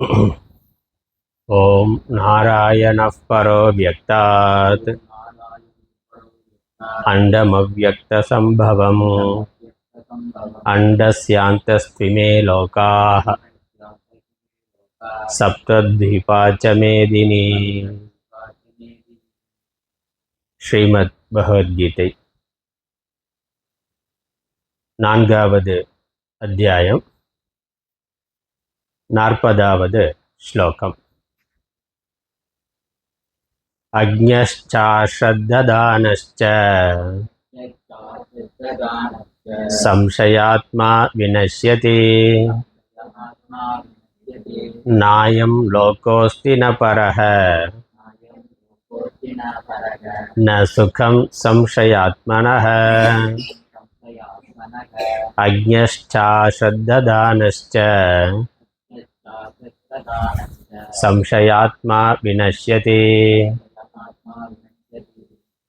ओम नारायणः परो व्यक्तात् अण्डमव्यक्तसम्भवम् अण्डस्यान्तस्त्विमे लोकाः सप्तद्वीपा च मेदिनी. ஸ்ரீமத் பகவத்கீதை நான்காவது அத்தியாயம் 40வது ஸ்லோகம். அக்ஞச்சாஶ்ரத்ததானश्च संशयात्मा विनश्यति नायं लोकोऽस्ति न परः न सुखं संशयात्मनः. अज्ञश्चाश्रद्धदानश्च संशयात्मा विनश्यति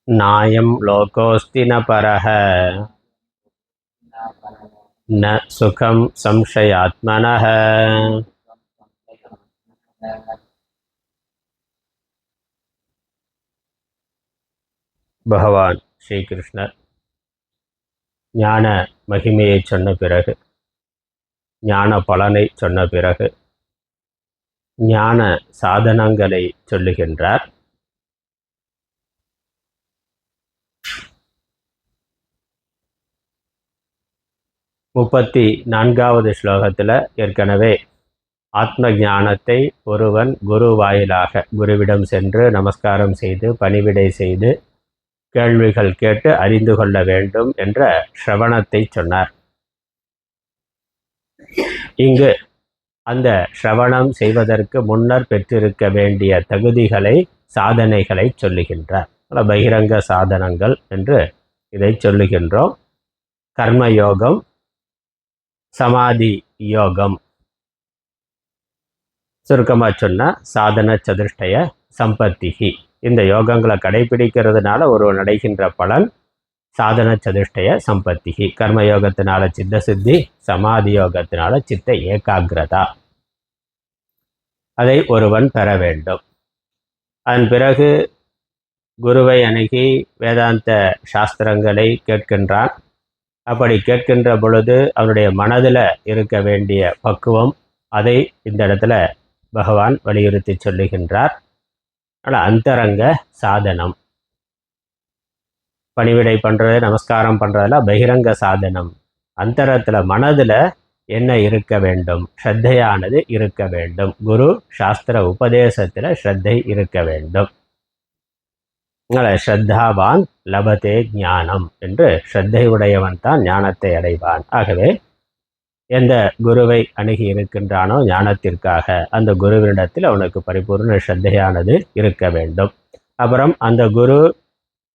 नायं लोकोऽस्ति न परः न सुखं संशयात्मनः. பகவான் ஸ்ரீகிருஷ்ணர் ஞான மகிமையை சொன்ன பிறகு, ஞான பலனை சொன்ன பிறகு, ஞான சாதனங்களை சொல்லுகின்றார். முப்பத்தி 4வது ஸ்லோகத்தில் ஏற்கனவே ஆத்ம ஞானத்தை ஒருவன் குரு வாயிலாக குருவிடம் சென்று நமஸ்காரம் செய்து பணிவிடை செய்து கேள்விகள் கேட்டு அறிந்து கொள்ள வேண்டும் என்ற ஸ்ரவணத்தை சொன்னார். இங்கு அந்த ஸ்ரவணம் செய்வதற்கு முன்னர் பெற்றிருக்க வேண்டிய தகுதிகளை, சாதனைகளை சொல்லுகின்றார். பகிரங்க சாதனங்கள் என்று இதை சொல்லுகின்றோம். கர்மயோகம், சமாதி யோகம், சுருக்கமாக சொன்னால் சாதன சதுஷ்டய சம்பத்திகி. இந்த யோகங்களை கடைபிடிக்கிறதுனால ஒருவன் அடைகின்ற பலன் சாதன சதுஷ்டய சம்பத்திகி. கர்மயோகத்தினால சித்த சித்தி, சமாதி யோகத்தினால சித்த ஏகாகிரதா. அதை ஒருவன் பெற வேண்டும். அதன் பிறகு குருவை அணுகி வேதாந்த சாஸ்திரங்களை கேட்கின்றான். அப்படி கேட்கின்ற பொழுது அவனுடைய மனதில் இருக்க வேண்டிய பக்குவம், அதை இந்த இடத்துல பகவான் வலியுறுத்தி சொல்லுகின்றார். ஆனால் அந்தரங்க சாதனம், பணிவிடை பண்ணுறது, நமஸ்காரம் பண்ணுறதெல்லாம் பகிரங்க சாதனம். அந்தரத்தில் மனதில் என்ன இருக்க வேண்டும்? ஸ்ரத்தையானது இருக்க வேண்டும். குரு சாஸ்திர உபதேசத்தில் ஸ்ரத்தை இருக்க வேண்டும். ஸ்ரத்தாவான் லபதே ஞானம் என்று, ஸ்ரத்தை உடையவன் தான் ஞானத்தை அடைவான். ஆகவே எந்த குருவை அணுகி இருக்கின்றானோ ஞானத்திற்காக, அந்த குருவினிடத்தில் அவனுக்கு பரிபூர்ண ஸ்ரத்தையானது இருக்க வேண்டும். அப்புறம் அந்த குரு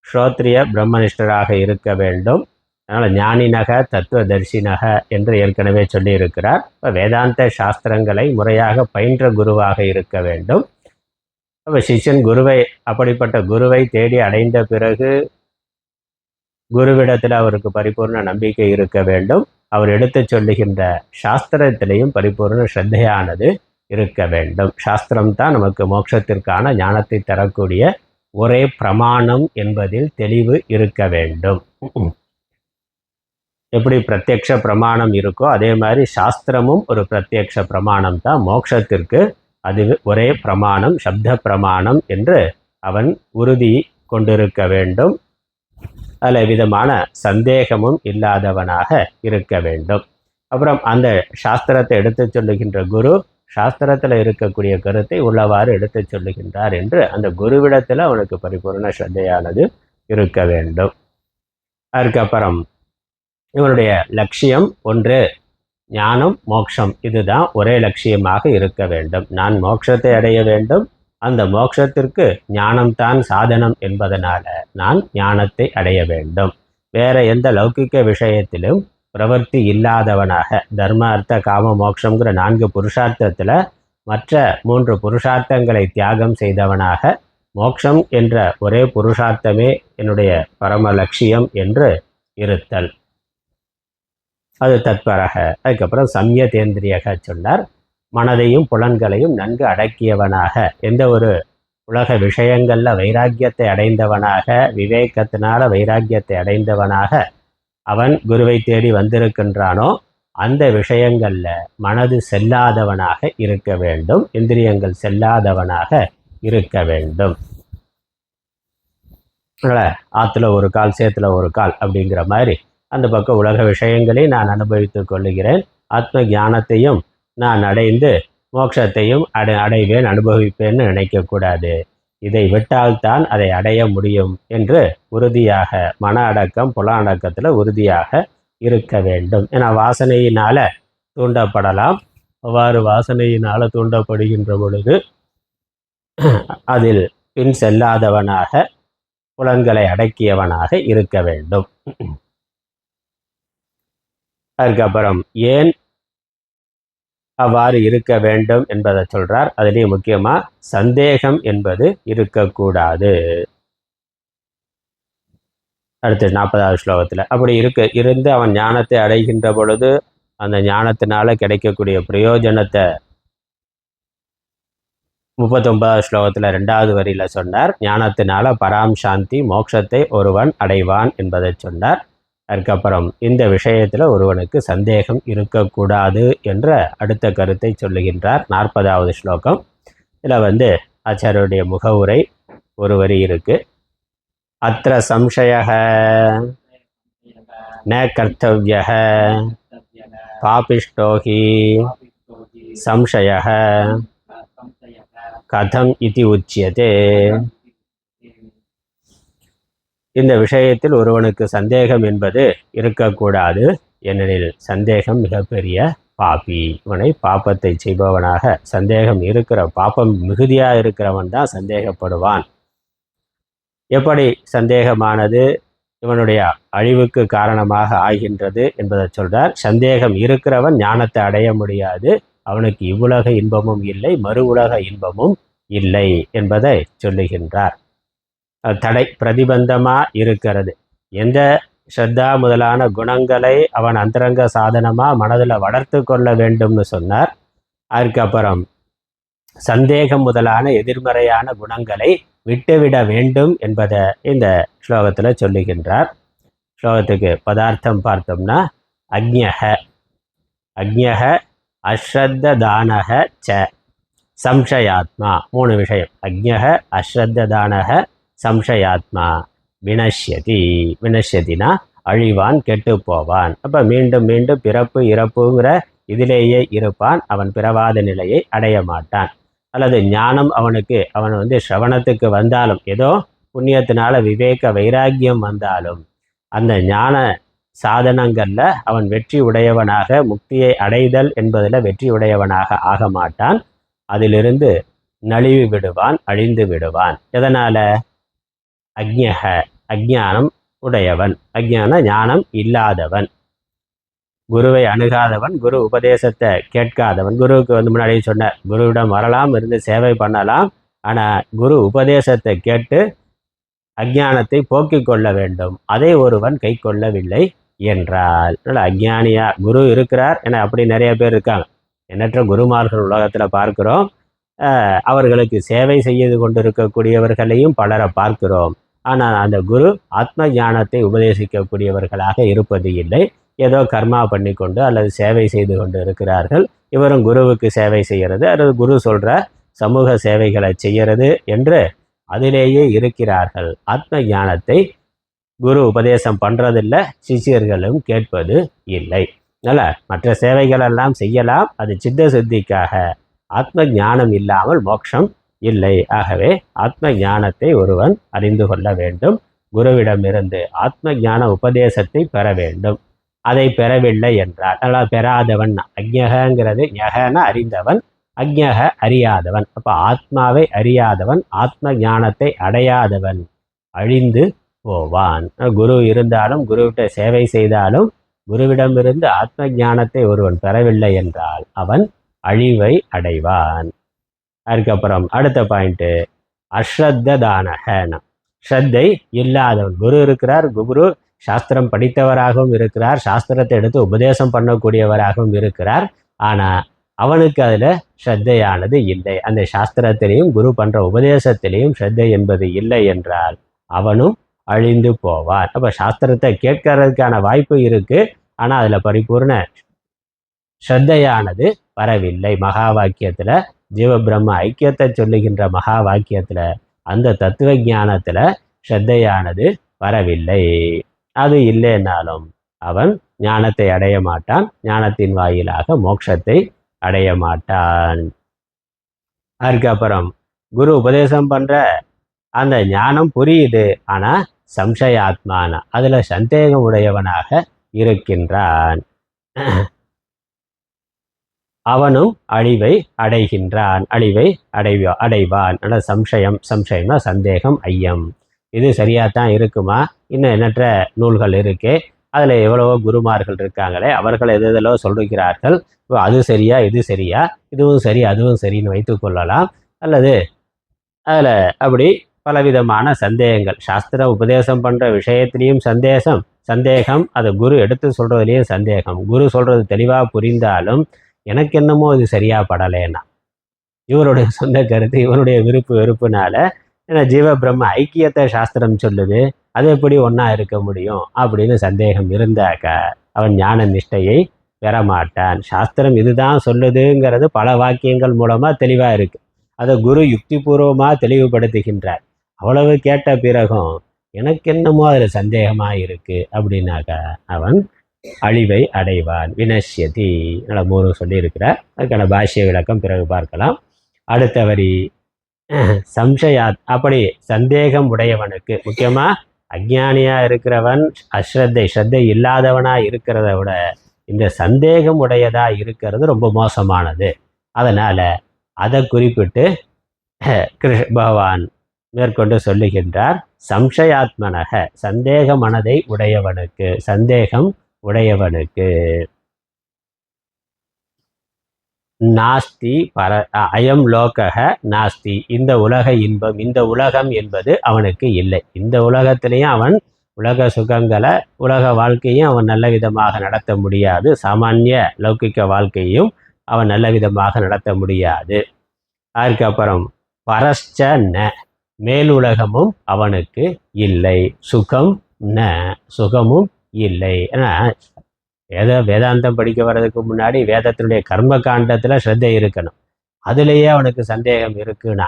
ஸ்ரோத்ரிய பிரம்மனிஷ்டராக இருக்க வேண்டும். அதனால் ஞானினக தத்துவதர்சினக என்று ஏற்கனவே சொல்லியிருக்கிறார். இப்போ வேதாந்த சாஸ்திரங்களை முறையாக பயின்ற குருவாக இருக்க வேண்டும். அப்போ சிஷ்யன் குருவை, அப்படிப்பட்ட குருவை தேடி அடைந்த பிறகு குருவிடத்தில் அவருக்கு பரிபூர்ண நம்பிக்கை இருக்க வேண்டும். அவர் எடுத்து சொல்லுகின்ற சாஸ்திரத்திலையும் பரிபூர்ண ஸ்ரத்தையானது இருக்க வேண்டும். சாஸ்திரம்தான் நமக்கு மோட்சத்திற்கான ஞானத்தை தரக்கூடிய ஒரே பிரமாணம் என்பதில் தெளிவு இருக்க வேண்டும். எப்படி பிரத்யக்ஷ பிரமாணம் இருக்கோ அதே மாதிரி சாஸ்திரமும் ஒரு பிரத்யக்ஷ பிரமாணம் தான். மோட்சத்திற்கு அது ஒரே பிரமாணம், சப்த பிரமாணம் என்று அவன் உறுதி கொண்டிருக்க வேண்டும். அதில் விதமான சந்தேகமும் இல்லாதவனாக இருக்க வேண்டும். அப்புறம் அந்த சாஸ்திரத்தை எடுத்து சொல்லுகின்ற குரு சாஸ்திரத்தில் இருக்கக்கூடிய கருத்தை உள்ளவாறு எடுத்து சொல்லுகின்றார் என்று அந்த குருவிடத்தில் அவனுக்கு பரிபூர்ண ஸ்ரத்தையானது இருக்க வேண்டும். அதுக்கப்புறம் இவனுடைய லட்சியம் ஒன்று, ஞானம் மோட்சம். இதுதான் ஒரே லட்சியமாக இருக்க வேண்டும். நான் மோட்சத்தை அடைய வேண்டும், அந்த மோட்சத்திற்கு ஞானம்தான் சாதனம் என்பதனால நான் ஞானத்தை அடைய வேண்டும். வேற எந்த லௌகிக்க விஷயத்திலும் பிரவர்த்தி இல்லாதவனாக, தர்ம அர்த்த காம மோட்சங்கிற 4 புருஷார்த்தத்தில் மற்ற 3 புருஷார்த்தங்களை தியாகம் செய்தவனாக, மோட்சம் என்ற ஒரே புருஷார்த்தமே என்னுடைய பரம லட்சியம் என்று இருத்தல், அது தத்பரக. அதுக்கப்புறம் சம்யதேந்திரியக சொன்னார். மனதையும் புலன்களையும் நன்கு அடக்கியவனாக, எந்த ஒரு உலக விஷயங்கள்ல வைராக்கியத்தை அடைந்தவனாக, விவேகத்தினால வைராக்கியத்தை அடைந்தவனாக அவன் குருவை தேடி வந்திருக்கின்றானோ அந்த விஷயங்கள்ல மனது செல்லாதவனாக இருக்க வேண்டும், இந்திரியங்கள் செல்லாதவனாக இருக்க வேண்டும். ஆற்றுல ஒரு கால் சேத்துல ஒரு கால் அப்படிங்கிற மாதிரி அந்த பக்கம் உலக விஷயங்களை நான் அனுபவித்துக் கொள்ளுகிறேன், ஆத்ம ஞானத்தையும் நான் அடைந்து மோட்சத்தையும் அடைவேன், அனுபவிப்பேன்னு நினைக்கக்கூடாது. இதை விட்டால்தான் அதை அடைய முடியும் என்று உறுதியாக மன அடக்கம் புல அடக்கத்தில் உறுதியாக இருக்க வேண்டும். ஏன்னா வாசனையினால தூண்டப்படலாம். அவ்வாறு வாசனையினால தூண்டப்படுகின்ற பொழுது அதில் பின் செல்லாதவனாக புலன்களை அடக்கியவனாக இருக்க வேண்டும். அதுக்கப்புறம் ஏன் அவ்வாறு இருக்க வேண்டும் என்பதை சொல்றார். அதுலேயும் முக்கியமா சந்தேகம் என்பது இருக்கக்கூடாது. அடுத்து 40வது ஸ்லோகத்தில் அப்படி இருந்து அவன் ஞானத்தை அடைகின்ற பொழுது அந்த ஞானத்தினால கிடைக்கக்கூடிய பிரயோஜனத்தை 39வது ஸ்லோகத்தில் 2வது வரியில் சொன்னார். ஞானத்தினால பராம் சாந்தி மோட்சத்தை ஒருவன் அடைவான் என்பதை சொன்னார். அதுக்கப்புறம் இந்த விஷயத்தில் ஒருவனுக்கு சந்தேகம் இருக்கக்கூடாது என்ற அடுத்த கருத்தை சொல்லுகின்றார் 40வது ஸ்லோகம். இதில் ஆச்சாரியருடைய முகவுரை ஒரு வரி இருக்கு. அத்திர சம்சயः ந கர்த்தவ்யः பாபிஷ்டோ ஹி சம்சயः கதம் இதி உச்சியதே. இந்த விஷயத்தில் ஒருவனுக்கு சந்தேகம் என்பது இருக்கக்கூடாது, ஏனெனில் சந்தேகம் மிகப்பெரிய பாபி. இவனை பாப்பத்தை செய்பவனாக சந்தேகம் பாப்பம் மிகுதியாக இருக்கிறவன் தான் சந்தேகப்படுவான். எப்படி சந்தேகமானது இவனுடைய அழிவுக்கு காரணமாக ஆகின்றது என்பதை சொல்றார். சந்தேகம் இருக்கிறவன் ஞானத்தை அடைய முடியாது, அவனுக்கு இவ்வுலக இன்பமும் இல்லை, மறு உலக இன்பமும் இல்லை என்பதை சொல்லுகின்றார். தடை பிரதிபந்தமாக இருக்கிறது. எந்த ஸ்ரத்தா முதலான குணங்களை அவன் அந்தரங்க சாதனமாக மனதில் வளர்த்து கொள்ள வேண்டும்னு சொன்னார். அதுக்கப்புறம் சந்தேகம் முதலான எதிர்மறையான குணங்களை விட்டுவிட வேண்டும் என்பதை இந்த ஸ்லோகத்தில் சொல்லுகின்றார். ஸ்லோகத்துக்கு பதார்த்தம் பார்த்தோம்னா அக்ஞக அக்ஞக அஸ்ரத்ததானக ச சம்சயாத்மா. 3 விஷயம். அக்ஞக அஸ்ரத்ததானக சம்சயாத்மா வினஷ்யதி. வினஷ்யதினா அழிவான், கெட்டு போவான். அப்போ மீண்டும் மீண்டும் பிறப்பு இறப்புங்கிற இதிலேயே இருப்பான், அவன் பிறவாத நிலையை அடைய மாட்டான். அல்லது ஞானம் அவன் சிரவணத்துக்கு வந்தாலும், ஏதோ புண்ணியத்தினால விவேக வைராக்கியம் வந்தாலும் அந்த ஞான சாதனங்களில் அவன் வெற்றி உடையவனாக, முக்தியை அடைதல் என்பதில் வெற்றி உடையவனாக ஆக மாட்டான். அதிலிருந்து நழுவி விடுவான், அழிந்து விடுவான். எதனால்? அக்ஞக அஜ்ஞானம் உடையவன், அஜ்ஞான ஞானம் இல்லாதவன், குருவை அணுகாதவன், குரு உபதேசத்தை கேட்காதவன். குருவுக்கு முன்னாடியே சொன்னார், குருவிடம் வரலாம், இருந்து சேவை பண்ணலாம், ஆனால் குரு உபதேசத்தை கேட்டு அஜ்ஞானத்தை போக்கிக் கொள்ள வேண்டும். அதை ஒருவன் கை கொள்ளவில்லை என்றால் அஜ்ஞானியா குரு இருக்கிறார் என அப்படி நிறைய பேர் இருக்காங்க. எண்ணற்ற குருமார்கள் உலகத்தில் பார்க்கிறோம். அவர்களுக்கு சேவை செய்து கொண்டிருக்கக்கூடியவர்களையும் பலரை பார்க்கிறோம். ஆனால் அந்த குரு ஆத்ம ஞானத்தை உபதேசிக்கக்கூடியவர்களாக இருப்பது இல்லை. ஏதோ கர்மா பண்ணி கொண்டு அல்லது சேவை செய்து கொண்டு இருக்கிறார்கள். இவரும் குருவுக்கு சேவை செய்கிறது அல்லது குரு சொல்கிற சமூக சேவைகளை செய்கிறது என்று அதிலேயே இருக்கிறார்கள். ஆத்ம ஞானத்தை குரு உபதேசம் பண்ணுறதில்லை, சிஷியர்களும் கேட்பது இல்லை. அதனால் மற்ற சேவைகளெல்லாம் செய்யலாம், அது சித்த சித்திக்காக. ஆத்ம ஞானம் இல்லாமல் மோட்சம் இல்லை. ஆகவே ஆத்ம ஞானத்தை ஒருவன் அறிந்து கொள்ள வேண்டும். குருவிடமிருந்து ஆத்ம ஞான உபதேசத்தை பெற வேண்டும். அதை பெறவில்லை என்றால், அதனால் பெறாதவன். அக்ஞகங்கிறது ஞகன அறிந்தவன், அக்ஞக அறியாதவன். அப்போ ஆத்மாவை அறியாதவன், ஆத்ம ஞானத்தை அடையாதவன் அழிந்து போவான். குரு இருந்தாலும் குருவிட்ட சேவை செய்தாலும் குருவிடமிருந்து ஆத்ம ஞானத்தை ஒருவன் பெறவில்லை என்றால் அவன் அழிவை அடைவான். அதுக்கப்புறம் அடுத்த பாயிண்ட்டு அஸ்ரத்ததானகன. ஸ்ரத்தை இல்லாதவன். குரு இருக்கிறார், குரு சாஸ்திரம் படித்தவராகவும் இருக்கிறார், சாஸ்திரத்தை எடுத்து உபதேசம் பண்ணக்கூடியவராகவும் இருக்கிறார். ஆனால் அவனுக்கு அதில் ஸ்ரத்தையானது இல்லை. அந்த சாஸ்திரத்திலையும் குரு பண்ணுற உபதேசத்திலையும் ஸ்ரத்தை என்பது இல்லை என்றால் அவனும் அழிந்து போவார். அப்போ சாஸ்திரத்தை கேட்கறதுக்கான வாய்ப்பு இருக்குது, ஆனால் அதில் பரிபூர்ண ஸ்ரத்தையானது வரவில்லை. மகா வாக்கியத்தில் ஜீவபிரம்ம ஐக்கியத்தை சொல்லுகின்ற மகா வாக்கியத்தில் அந்த தத்துவ ஞானத்தில் ஸ்ரத்தையானது வரவில்லை. அது இல்லைன்னாலும் அவன் ஞானத்தை அடைய மாட்டான், ஞானத்தின் வாயிலாக மோட்சத்தை அடைய மாட்டான். அதுக்கப்புறம் குரு உபதேசம் பண்ணுற அந்த ஞானம் புரியுது, ஆனால் சம்சயாத்மான அதில் சந்தேகம் உடையவனாக இருக்கின்றான். அவனும் அழிவை அடைகின்றான், அடைவான். ஆனால் சம்சயம்னா சந்தேகம், ஐயம். இது சரியாக தான் இருக்குமா? இன்னும் எண்ணற்ற நூல்கள் இருக்கே, அதில் எவ்வளவோ குருமார்கள் இருக்காங்களே, அவர்கள் எதோ சொல்லுகிறார்கள், அது சரியா இது சரியா, இதுவும் சரி அதுவும் சரின்னு வைத்துக்கொள்ளலாம். அல்லது அதில் அப்படி பலவிதமான சந்தேகங்கள், சாஸ்திர உபதேசம் பண்ணுற விஷயத்திலையும் சந்தேகம், அதை குரு எடுத்து சொல்கிறதுலேயும் சந்தேகம். குரு சொல்கிறது தெளிவாக புரிந்தாலும் எனக்கு என்னமோ இது சரியாக படலைன்னா, இவருடைய சொந்த கருத்து, இவருடைய வெறுப்புனால ஏன்னா ஜீவ பிரம்ம ஐக்கியத்தை சாஸ்திரம் சொல்லுது, அது எப்படி ஒன்றா இருக்க முடியும் அப்படின்னு சந்தேகம் இருந்தாக்க அவன் ஞான நிஷ்டையை பெறமாட்டான். சாஸ்திரம் இதுதான் சொல்லுதுங்கிறது பல வாக்கியங்கள் மூலமாக தெளிவாக இருக்குது. அதை குரு யுக்திபூர்வமாக தெளிவுபடுத்துகின்றார். அவ்வளவு கேட்ட பிறகும் எனக்கு என்னமோ அதில் சந்தேகமாக இருக்குது அப்படின்னாக்க அவன் அழிவை அடைவான். வினஷ்யதி 3 சொல்லியிருக்கிறார். அதுக்கான பாஷ்ய விளக்கம் பிறகு பார்க்கலாம். அடுத்த வரி சம்சயாத். அப்படி சந்தேகம் உடையவனுக்கு, முக்கியமாக அஜ்ஞானியாக இருக்கிறவன், ஸ்ரத்தை இல்லாதவனாக இருக்கிறத விட இந்த சந்தேகம் உடையதாக இருக்கிறது ரொம்ப மோசமானது. அதனால் அதை குறிப்பிட்டு பகவான் மேற்கொண்டு சொல்லுகின்றார். சம்சயாத்மனக சந்தேக மனதை உடையவனுக்கு, சந்தேகம் உடையவனுக்கு நாஸ்தி அயம் லோகக நாஸ்தி, இந்த உலக இன்பம், இந்த உலகம் என்பது அவனுக்கு இல்லை. இந்த உலகத்திலையும் அவன் உலக சுகங்களை, உலக வாழ்க்கையும் அவன் நல்ல விதமாக நடத்த முடியாது. சாமானிய லௌகிக்க வாழ்க்கையும் அவன் நல்ல விதமாக நடத்த முடியாது. அதுக்கப்புறம் பரஸ்ச ந, மேலுலகமும் அவனுக்கு இல்லை. சுகம் ந, சுகமும் இல்லை. ஏன்னா வேதாந்தம் படிக்க வர்றதுக்கு முன்னாடி வேதத்தினுடைய கர்ம காண்டத்தில் ஸ்ரத்தை இருக்கணும். அதுலேயே அவனுக்கு சந்தேகம் இருக்குன்னா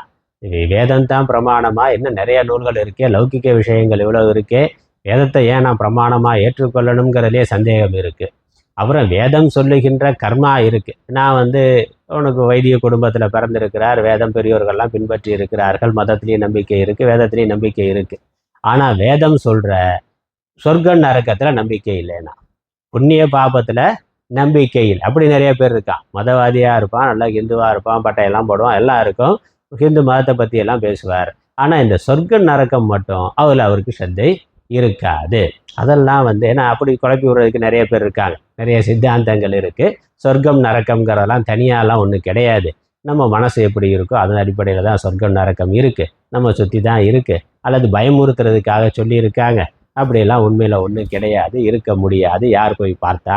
வேதம்தான் பிரமாணமா? இன்னும் நிறைய நூல்கள் இருக்கே, லௌகிக்க விஷயங்கள் இவ்வளவு இருக்கே, வேதத்தை ஏன் நான் பிரமாணமாக ஏற்றுக்கொள்ளணுங்கிறதுலே சந்தேகம் இருக்குது. அப்புறம் வேதம் சொல்லுகின்ற கர்மா இருக்குது. நான் அவனுக்கு வைத்திய குடும்பத்தில் பிறந்திருக்கிறார், வேதம் பெரியோர்கள்லாம் பின்பற்றி இருக்கிறார்கள், மதத்திலேயும் நம்பிக்கை இருக்குது, வேதத்திலேயும் நம்பிக்கை இருக்குது. ஆனால் வேதம் சொல்கிற சொர்க்க நரக்கத்தில் நம்பிக்கை இல்லைன்னா, புண்ணிய பாபத்தில் நம்பிக்கை இல்லை. அப்படி நிறைய பேர் இருக்கான். மதவாதியாக இருப்பான், நல்லா ஹிந்துவாக இருப்பான், பட்டையெல்லாம் போடுவான், எல்லாம் இருக்கும், ஹிந்து மதத்தை பற்றியெல்லாம் பேசுவார். ஆனால் இந்த சொர்க்க நரக்கம் மட்டும் அதில் அவருக்கு ஸ்ரத்தை இருக்காது. அதெல்லாம் ஏன்னா அப்படி குழப்பி விடுறதுக்கு நிறைய பேர் இருக்காங்க, நிறைய சித்தாந்தங்கள் இருக்குது. சொர்க்கம் நரக்கம்ங்கிறதெல்லாம் தனியாலாம் ஒன்றும் கிடையாது. நம்ம மனசு எப்படி இருக்கோ அதன் அடிப்படையில் தான் சொர்க்கம் நரக்கம் இருக்குது, நம்ம சுற்றி தான் இருக்குது. அல்லது பயமுறுத்துறதுக்காக சொல்லியிருக்காங்க. அப்படியெல்லாம் உண்மையில் ஒன்றும் கிடையாது, இருக்க முடியாது, யார் போய் பார்த்தா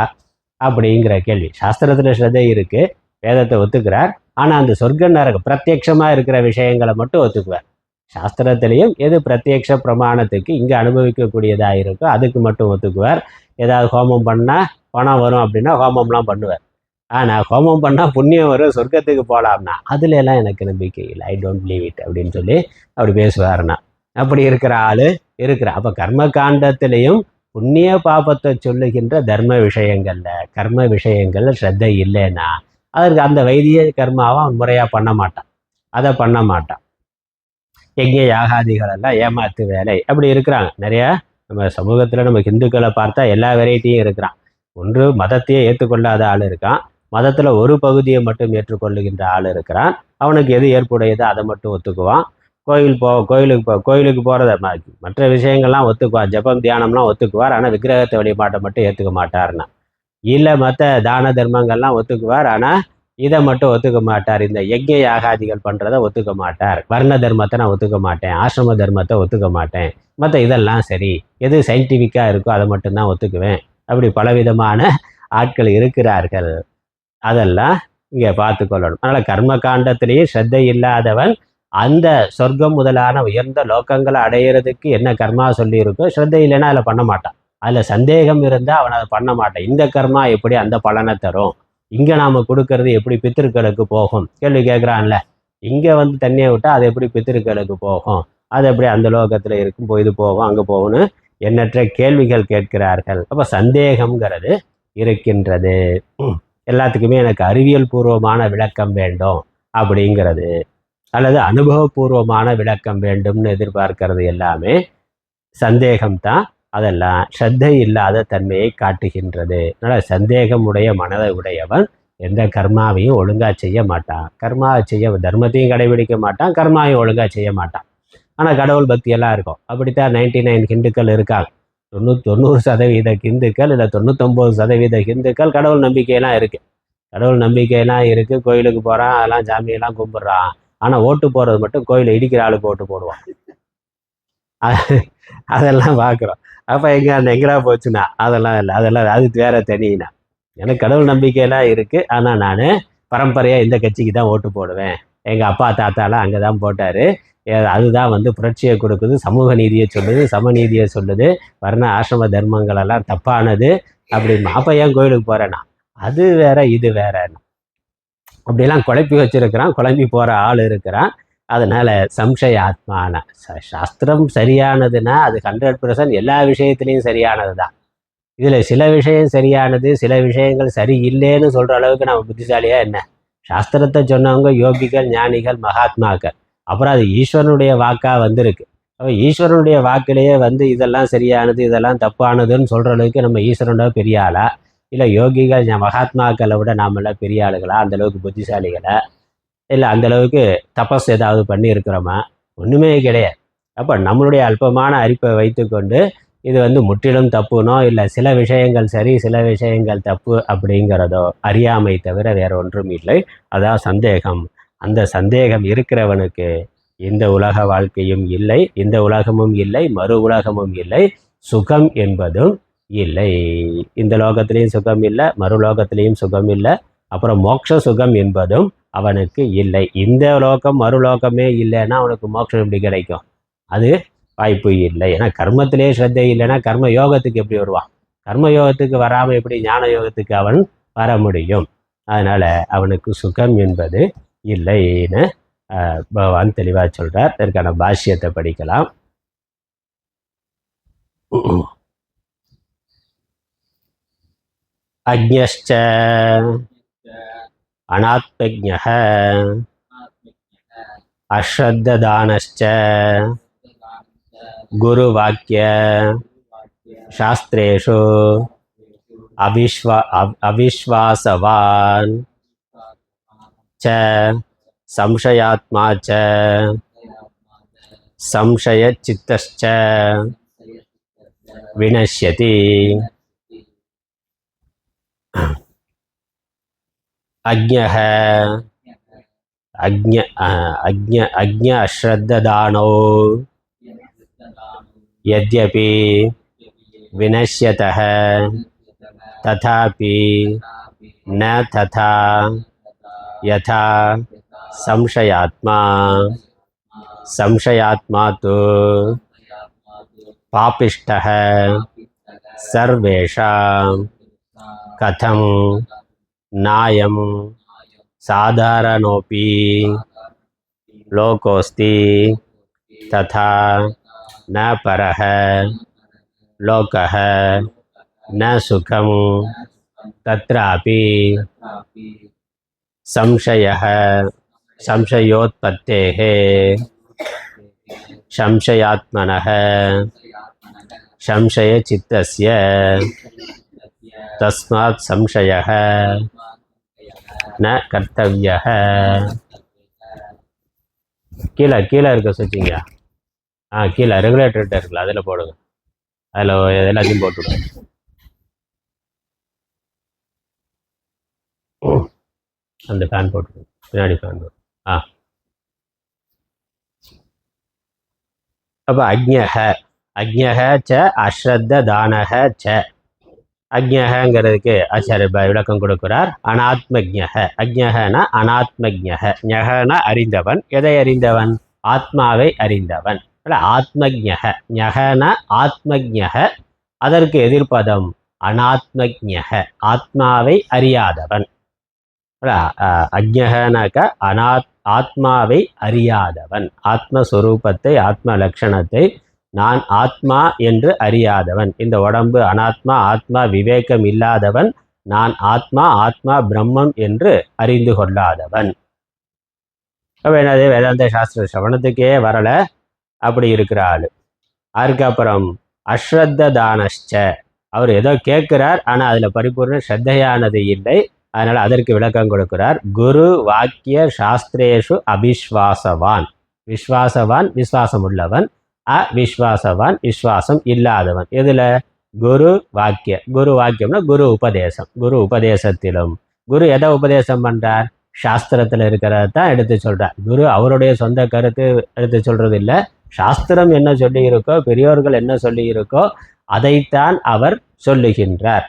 அப்படிங்கிற கேள்வி. சாஸ்திரத்தில் ஸ்ரத்தை இருக்குது, வேதத்தை ஒத்துக்கிறார். ஆனால் அந்த சொர்க்க நரகம் பிரத்யட்சமாக இருக்கிற விஷயங்களை மட்டும் ஒத்துக்குவார். சாஸ்திரத்திலையும் எது பிரத்யட்ச பிரமாணத்துக்கு இங்கே அனுபவிக்கக்கூடியதாக இருக்கோ அதுக்கு மட்டும் ஒத்துக்குவார். ஏதாவது ஹோமம் பண்ணால் பணம் வரும் அப்படின்னா ஹோமம்லாம் பண்ணுவார். ஆனால் ஹோமம் பண்ணால் புண்ணியம் வரும், சொர்க்கத்துக்கு போகலாம்னா அதுல எல்லாம் எனக்கு நம்பிக்கை இல்லை, ஐ டோன்ட் பிலீவ் இட் அப்படின்னு சொல்லி அப்படி பேசுவார்னா. அப்படி இருக்கிற ஆள் இருக்கிறார். அப்போ கர்ம காண்டத்திலையும் புண்ணிய பாபத்தை சொல்லுகின்ற தர்ம விஷயங்களில், கர்ம விஷயங்களில் ஸ்ரத்தை இல்லைன்னா அதற்கு அந்த வைத்திய கர்மாவை அவன் முறையாக பண்ண மாட்டான், அதை பண்ண மாட்டான். யஜ்ஞ யாகாதிகளெல்லாம் ஏமாத்து வேலை அப்படி இருக்கிறாங்க நிறையா. நம்ம சமூகத்தில் நம்ம ஹிந்துக்களை பார்த்தா எல்லா வெரைட்டியும் இருக்கிறான். ஒன்று மதத்தையே ஏற்றுக்கொள்ளாத ஆள் இருக்கான், மதத்தில் ஒரு பகுதியை மட்டும் ஏற்றுக்கொள்ளுகின்ற ஆள் இருக்கிறான். அவனுக்கு எது ஏற்புடையதோ அதை மட்டும் ஒத்துக்குவான். கோயிலுக்கு போகிறத மற்ற விஷயங்கள்லாம் ஒத்துக்குவார், ஜபம் தியானம்லாம் ஒத்துக்குவார். ஆனால் விக்கிரகத்தை வழிபாட்டை மட்டும் ஏற்றுக்க மாட்டார்னா. இல்லை மற்ற தான தர்மங்கள்லாம் ஒத்துக்குவார், ஆனால் இதை மட்டும் ஒத்துக்க மாட்டார். இந்த யஜ்ஞ யாகாதிகள் பண்ணுறதை ஒத்துக்க மாட்டார். வர்ண தர்மத்தை நான் ஒத்துக்க மாட்டேன், ஆசிரம தர்மத்தை ஒத்துக்க மாட்டேன், மற்ற இதெல்லாம் சரி, எது சயின்டிஃபிக்காக இருக்கோ அதை மட்டும்தான் ஒத்துக்குவேன். அப்படி பலவிதமான ஆட்கள் இருக்கிறார்கள். அதெல்லாம் இங்கே பார்த்து கொள்ளணும். அதனால் கர்ம காண்டத்திலேயே ஸ்ரத்தை இல்லாதவன் அந்த சொர்க்கம் முதலான உயர்ந்த லோக்கங்களை அடையிறதுக்கு என்ன கர்மா சொல்லியிருக்கோ ஸ்ரத்தை இல்லைன்னா அதில் பண்ண மாட்டான். அதில் சந்தேகம் இருந்தால் அவன் அதை பண்ண மாட்டான். இந்த கர்மா எப்படி அந்த பலனை தரும், இங்கே நாம் கொடுக்கறது எப்படி பித்திருக்களுக்கு போகும், கேள்வி கேட்குறான்ல. இங்கே வந்து தண்ணியை விட்டால் அது எப்படி பித்திருக்களுக்கு போகும், அது எப்படி அந்த லோகத்தில் இருக்கும், இது போகும் அங்கே போகும்னு எண்ணற்ற கேள்விகள் கேட்கிறார்கள். அப்போ சந்தேகம்ங்கிறது இருக்கின்றது. எல்லாத்துக்குமே எனக்கு அறிவியல் பூர்வமான விளக்கம் வேண்டும் அப்படிங்கிறது, அல்லது அனுபவபூர்வமான விளக்கம் வேண்டும்னு எதிர்பார்க்கிறது எல்லாமே சந்தேகம்தான். அதெல்லாம் ஸ்ரத்தை இல்லாத தன்மையை காட்டுகின்றது. அதனால் சந்தேகம் உடைய மனதை உடையவன் எந்த கர்மாவையும் ஒழுங்காக செய்ய மாட்டான். கர்மாவை செய்ய தர்மத்தையும் கடைபிடிக்க மாட்டான், கர்மாவையும் ஒழுங்காக செய்ய மாட்டான். ஆனால் கடவுள் பக்தியெல்லாம் இருக்கும். அப்படித்தான் 99 ஹிந்துக்கள் இருக்காங்க. 90% ஹிந்துக்கள் இல்லை 99% ஹிந்துக்கள் கடவுள் நம்பிக்கையெல்லாம் இருக்குது. கடவுள் நம்பிக்கையெல்லாம் இருக்குது, கோயிலுக்கு போகிறான், அதெல்லாம் சாமியெல்லாம் கும்பிட்றான். ஆனால் ஓட்டு போடுறது மட்டும் கோயிலை இடிக்கிற ஆளுக்கு ஓட்டு போடுவான். அதெல்லாம் பார்க்குறோம். அப்போ அந்த எங்கடா போச்சுன்னா அதெல்லாம் இல்லை, அதெல்லாம் அது வேற தனினா. எனக்கு கடவுள் நம்பிக்கையெல்லாம் இருக்குது, ஆனால் நான் பரம்பரையாக இந்த கட்சிக்கு தான் ஓட்டு போடுவேன், எங்கள் அப்பா தாத்தாலாம் அங்கே தான் போட்டார், அதுதான் வந்து புரட்சியை கொடுக்குது, சமூக நீதியை சொல்லுது, சமநீதியை சொல்லுது, வர்ண ஆசிரம தர்மங்களெல்லாம் தப்பானது அப்படின்னா. அப்போ ஏன் கோயிலுக்கு போகிறேன்னா அது வேற இது வேறன்னு அப்படிலாம் குழப்பி வச்சிருக்கிறான். குழம்பி போகிற ஆள் இருக்கிறான். அதனால் சம்சய ஆத்மான சாஸ்திரம் சரியானதுன்னா அது 100% எல்லா விஷயத்துலேயும் சரியானது தான். இதில் சில விஷயம் சரியானது, சில விஷயங்கள் சரி இல்லைன்னு சொல்கிற அளவுக்கு நம்ம புத்திசாலியாக என்ன? சாஸ்திரத்தை சொன்னவங்க யோகிகள், ஞானிகள், மகாத்மாக்கள். அப்புறம் அது ஈஸ்வரனுடைய வாக்காக வந்திருக்கு. அப்போ ஈஸ்வரனுடைய வாக்கிலேயே வந்து இதெல்லாம் சரியானது இதெல்லாம் தப்பானதுன்னு சொல்கிற அளவுக்கு நம்ம ஈஸ்வரனோட பெரிய ஆளா, இல்லை யோகிகள் மகாத்மாக்களை விட நாமெல்லாம் பெரிய ஆளுகளா, அந்தளவுக்கு புத்திசாலிகளா, இல்லை அந்தளவுக்கு தபஸ் ஏதாவது பண்ணி இருக்கிறோமா? ஒன்றுமே கிடையாது. அப்போ நம்மளுடைய அல்பமான அறிப்பை வைத்துக்கொண்டு இது வந்து முற்றிலும் தப்புனோ, இல்லை சில விஷயங்கள் சரி சில விஷயங்கள் தப்பு அப்படிங்கிறதோ அறியாமை தவிர வேற ஒன்றும் இல்லை. அதான் சந்தேகம். அந்த சந்தேகம் இருக்கிறவனுக்கு இந்த உலக வாழ்க்கையும் இல்லை, இந்த உலகமும் இல்லை, மறு உலகமும் இல்லை, சுகம் என்பதும் இல்லை. இந்த லோகத்திலையும் சுகம் இல்லை, மறுலோகத்திலையும் சுகம் இல்லை, அப்புறம் மோட்ச சுகம் என்பதும் அவனுக்கு இல்லை. இந்த லோகம் மறுலோகமே இல்லைன்னா அவனுக்கு மோட்சம் எப்படி கிடைக்கும்? அது வாய்ப்பு இல்லை. ஏன்னா கர்மத்திலே ஸ்ரத்தை இல்லைன்னா கர்ம யோகத்துக்கு எப்படி வருவான்? கர்ம யோகத்துக்கு வராமல் எப்படி ஞான யோகத்துக்கு அவன் வர முடியும்? அதனால் அவனுக்கு சுகம் என்பது இல்லைன்னு பகவான் தெளிவாக சொல்கிறார். இதற்கான பாஷ்யத்தை படிக்கலாம். அக்ஞஸ்ச அநாத்மஜ்ஞः அஸ்ரத்ததானश्च குருவாக்கிய சாஸ்திரேஷு அவிஸ்வாசவான் ச சம்சயாத்மா ச சம்சயசித்தश्च வினஷ்யதி. அக்ஞः அக்ஞ அஸ்ரத்ததானோ यद्यपि विनश्यतः तथापि न तथा यथा संशयात्मा तु पापिष्ठः सर्वेषां कथं नायं साधारणोऽपि लोकोऽस्ति तथा न परः लोकः न सुखं तत्रापि संशयोत्पत्तेः संशयात्मनः संशयचित्तस्य तस्मात् संशयः न कर्तव्यः. கீழே இருக்க சுவிட்சிங்க. கீழே ரெகுலேட்டர்கிட்ட இருக்குல்ல, அதில் போடுங்க. அதில் எல்லாத்தையும் போட்டுவிடுங்க. அந்த ஃபேன் போட்டுருங்க, பின்னாடி ஃபேன் போட்டு. அப்போ அக்ஞக ச அஸ்ரத்த தானக ச. அக்ஞகங்கிறதுக்கு ஆச்சாரிய விளக்கம் கொடுக்கிறார். அனாத்மஜ்ஞக, அக்ஞகனா அனாத்மஜ்ஞக, ஞகனா அறிந்தவன். எதை அறிந்தவன்? ஆத்மாவை அறிந்தவன். ஆத்மஜ்ஞக, ஞகன ஆத்மஜ்ஞக. அதற்கு எதிர்ப்பதம் அனாத்மஜ்ஞக, ஆத்மாவை அறியாதவன். அக்ஞகனாக்க ஆத்மாவை அறியாதவன், ஆத்மஸ்வரூபத்தை ஆத்ம லட்சணத்தை நான் ஆத்மா என்று அறியாதவன். இந்த உடம்பு அனாத்மா, ஆத்மா விவேகம் இல்லாதவன். நான் ஆத்மா, ஆத்மா பிரம்மம் என்று அறிந்து கொள்ளாதவன். என்னது வேதாந்த சாஸ்திர சிரவணத்துக்கே வரல, அப்படி இருக்கிற ஆளு. அதுக்கப்புறம் அஸ்ரத்த தானஷ்ச, அவர் ஏதோ கேட்கிறார், ஆனால் அதில் பரிபூர்ண ஸ்ரத்தையானது இல்லை. அதனால் அதற்கு விளக்கம் கொடுக்கிறார். குரு வாக்கிய சாஸ்திரேஷு அபிஸ்வாசவான், விஸ்வாசவான் விஸ்வாசம் உள்ளவன், அவிஸ்வாசவான் விஸ்வாசம் இல்லாதவன். இதில் குரு வாக்கிய, குரு வாக்கியம்னா குரு உபதேசம். குரு உபதேசத்திலும் குரு எதை உபதேசம் பண்ணுறார்? சாஸ்திரத்தில் இருக்கிறத தான் எடுத்து சொல்கிறார். குரு அவருடைய சொந்த கருத்து எடுத்து சொல்கிறது இல்லை. சாஸ்திரம் என்ன சொல்லி இருக்கோ, பெரியோர்கள் என்ன சொல்லி இருக்கோ அதைத்தான் அவர் சொல்லுகின்றார்.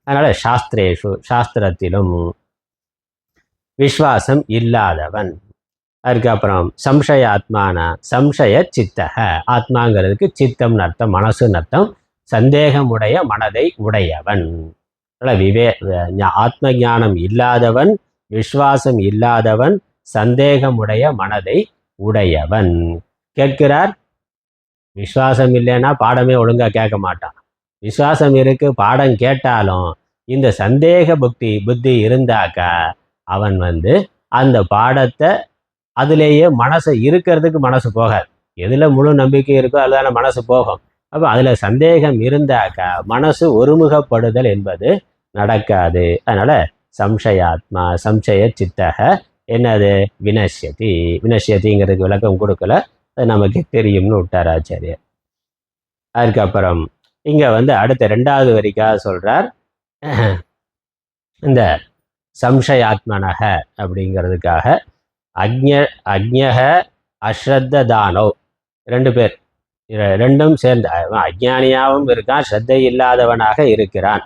அதனால் சாஸ்திரேஷு, சாஸ்திரத்திலும் விஸ்வாசம் இல்லாதவன். அதுக்கப்புறம் சம்சய ஆத்மான, சம்சய சித்தக, ஆத்மாங்கிறதுக்கு சித்தம்னு அர்த்தம், மனசுன்னு அர்த்தம். சந்தேகமுடைய மனதை உடையவன். ஆத்ம ஞானம் இல்லாதவன், விஸ்வாசம் இல்லாதவன், சந்தேகமுடைய மனதை உடையவன். கேட்கிறார், விஸ்வாசம் இல்லைன்னா பாடமே ஒழுங்காக கேட்க மாட்டான். விஸ்வாசம் இருக்கு, பாடம் கேட்டாலும் இந்த சந்தேக புத்தி இருந்தாக்கா அவன் அந்த பாடத்தை அதுலேயே மனசு இருக்கிறதுக்கு மனசு போகாது. எதில் முழு நம்பிக்கை இருக்கோ அதுதான மனசு போகும். அப்போ அதில் சந்தேகம் இருந்தாக்கா மனசு ஒருமுகப்படுதல் என்பது நடக்காது. அதனால் சம்சயாத்மா, சம்சய சித்தக என்னது? வினஷ்யதி. வினஷ்யதிங்கிறதுக்கு விளக்கம் கொடுக்கல, அது நமக்கு தெரியும்னு விட்டார் ஆச்சாரியர். அதுக்கப்புறம் இங்கே அடுத்த 2வது வரிக்காக சொல்கிறார். இந்த சம்சயாத்மனக அப்படிங்கிறதுக்காக அக்ஞக அஸ்ரத்த தானோ, 2 பேர், ரெண்டும் சேர்ந்து அஜ்ஞானியாகவும் இருக்கான், ஸ்ரத்தை இல்லாதவனாக இருக்கிறான்.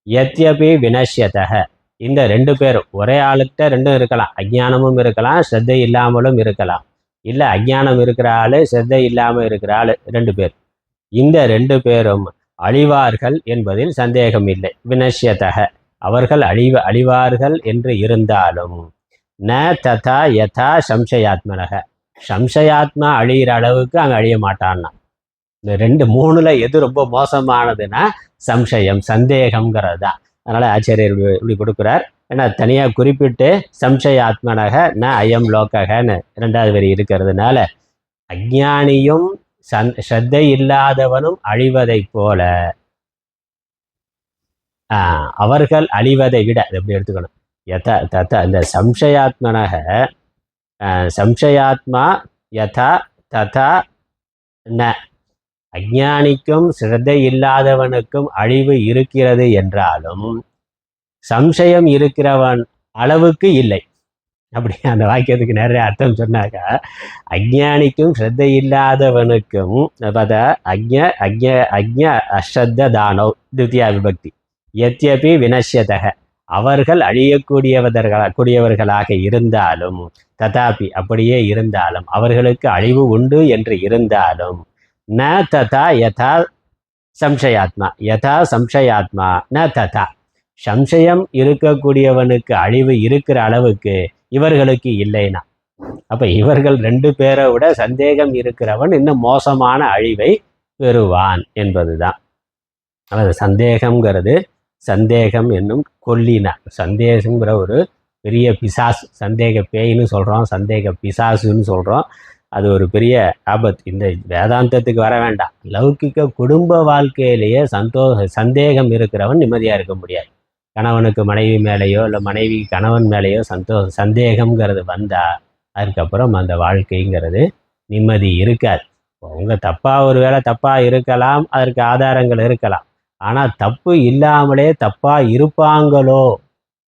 யத்யபி வினஷ்யதக, இந்த 2 பேரும் ஒரே ஆளுக்கிட்ட 2 இருக்கலாம். அஜ்ஞானமும் இருக்கலாம், ஸ்ரத்தை இல்லாமலும் இருக்கலாம். இல்லை அஜ்ஞானம் இருக்கிற ஆள், ஸ்ரத்தை இல்லாமல் இருக்கிற ஆள், 2 பேர். இந்த 2 பேரும் அழிவார்கள் என்பதில் சந்தேகம் இல்லை. வினஷ்யதக, அவர்கள் அழிவார்கள் என்று இருந்தாலும் ந ததா யதா சம்சயாத்மனக, சம்சயாத்மா அழிகிற அளவுக்கு அங்கே அழிய மாட்டான்னா. இந்த 3ல் எது ரொம்ப மோசமானதுன்னா சம்சயம், சந்தேகம்ங்கிறது தான். அதனால் ஆச்சாரியர் இப்படி கொடுக்குறார். ஏன்னா தனியாக குறிப்பிட்டு சம்சயாத்மனக ந அயம் லோகன்னு 2வது வரி இருக்கிறதுனால அஜ்ஞானியும் ஸ்ரத்தை இல்லாதவனும் அழிவதைப் போல அவர்கள் அழிவதை விட, அது எப்படி எடுத்துக்கணும், யதா ததா, இந்த சம்சயாத்மனக சம்சயாத்மா யதா ததா ந, அஜ்ஞானிக்கும் ஸ்ரத்தை இல்லாதவனுக்கும் அழிவு இருக்கிறது என்றாலும் சம்சயம் இருக்கிறவன் அளவுக்கு இல்லை. அப்படி அந்த வாக்கியத்துக்கு நிறைய அர்த்தம் சொன்னாக்கா, அஜ்ஞானிக்கும் ஸ்ரத்தை இல்லாதவனுக்கும் பார்த்தா அக்ஞ அஸ்ரத்த தானோ தித்தியா விபக்தி. யத்யபி வினஷ்யதக, அவர்கள் அழியக்கூடியவர்களாக இருந்தாலும், ததாபி அப்படியே இருந்தாலும், அவர்களுக்கு அழிவு உண்டு என்று இருந்தாலும், ந ததா யதா சம்சயாத்மா, யதா சம்சயாத்மா ந ததா, சம்சயம் இருக்கக்கூடியவனுக்கு அழிவு இருக்கிற அளவுக்கு இவர்களுக்கு இல்லைனா. அப்போ இவர்கள் 2 பேரை விட சந்தேகம் இருக்கிறவன் இன்னும் மோசமான அழிவை பெறுவான் என்பது தான். அதாவது சந்தேகம்ங்கிறது, சந்தேகம் என்னும் கொல்லினா, சந்தேகங்கிற ஒரு பெரிய பிசாசு, சந்தேக பேயின்னு சொல்கிறோம், சந்தேக பிசாசுன்னு சொல்கிறோம். அது ஒரு பெரிய ஆபத்து. இந்த வேதாந்தத்துக்கு வர வேண்டாம், லௌகிக்க குடும்ப வாழ்க்கையிலேயே சந்தேகம் இருக்கிறவன் நிம்மதியாக இருக்க முடியாது. கணவனுக்கு மனைவி மேலேயோ இல்லை மனைவி கணவன் மேலேயோ சந்தேகம்ங்கிறது வந்தால் அதுக்கப்புறம் அந்த வாழ்க்கைங்கிறது நிம்மதி இருக்காது. அவங்க தப்பாக ஒரு வேளை தப்பாக இருக்கலாம், அதற்கு ஆதாரங்கள் இருக்கலாம். ஆனால் தப்பு இல்லாமலே தப்பாக இருப்பாங்களோ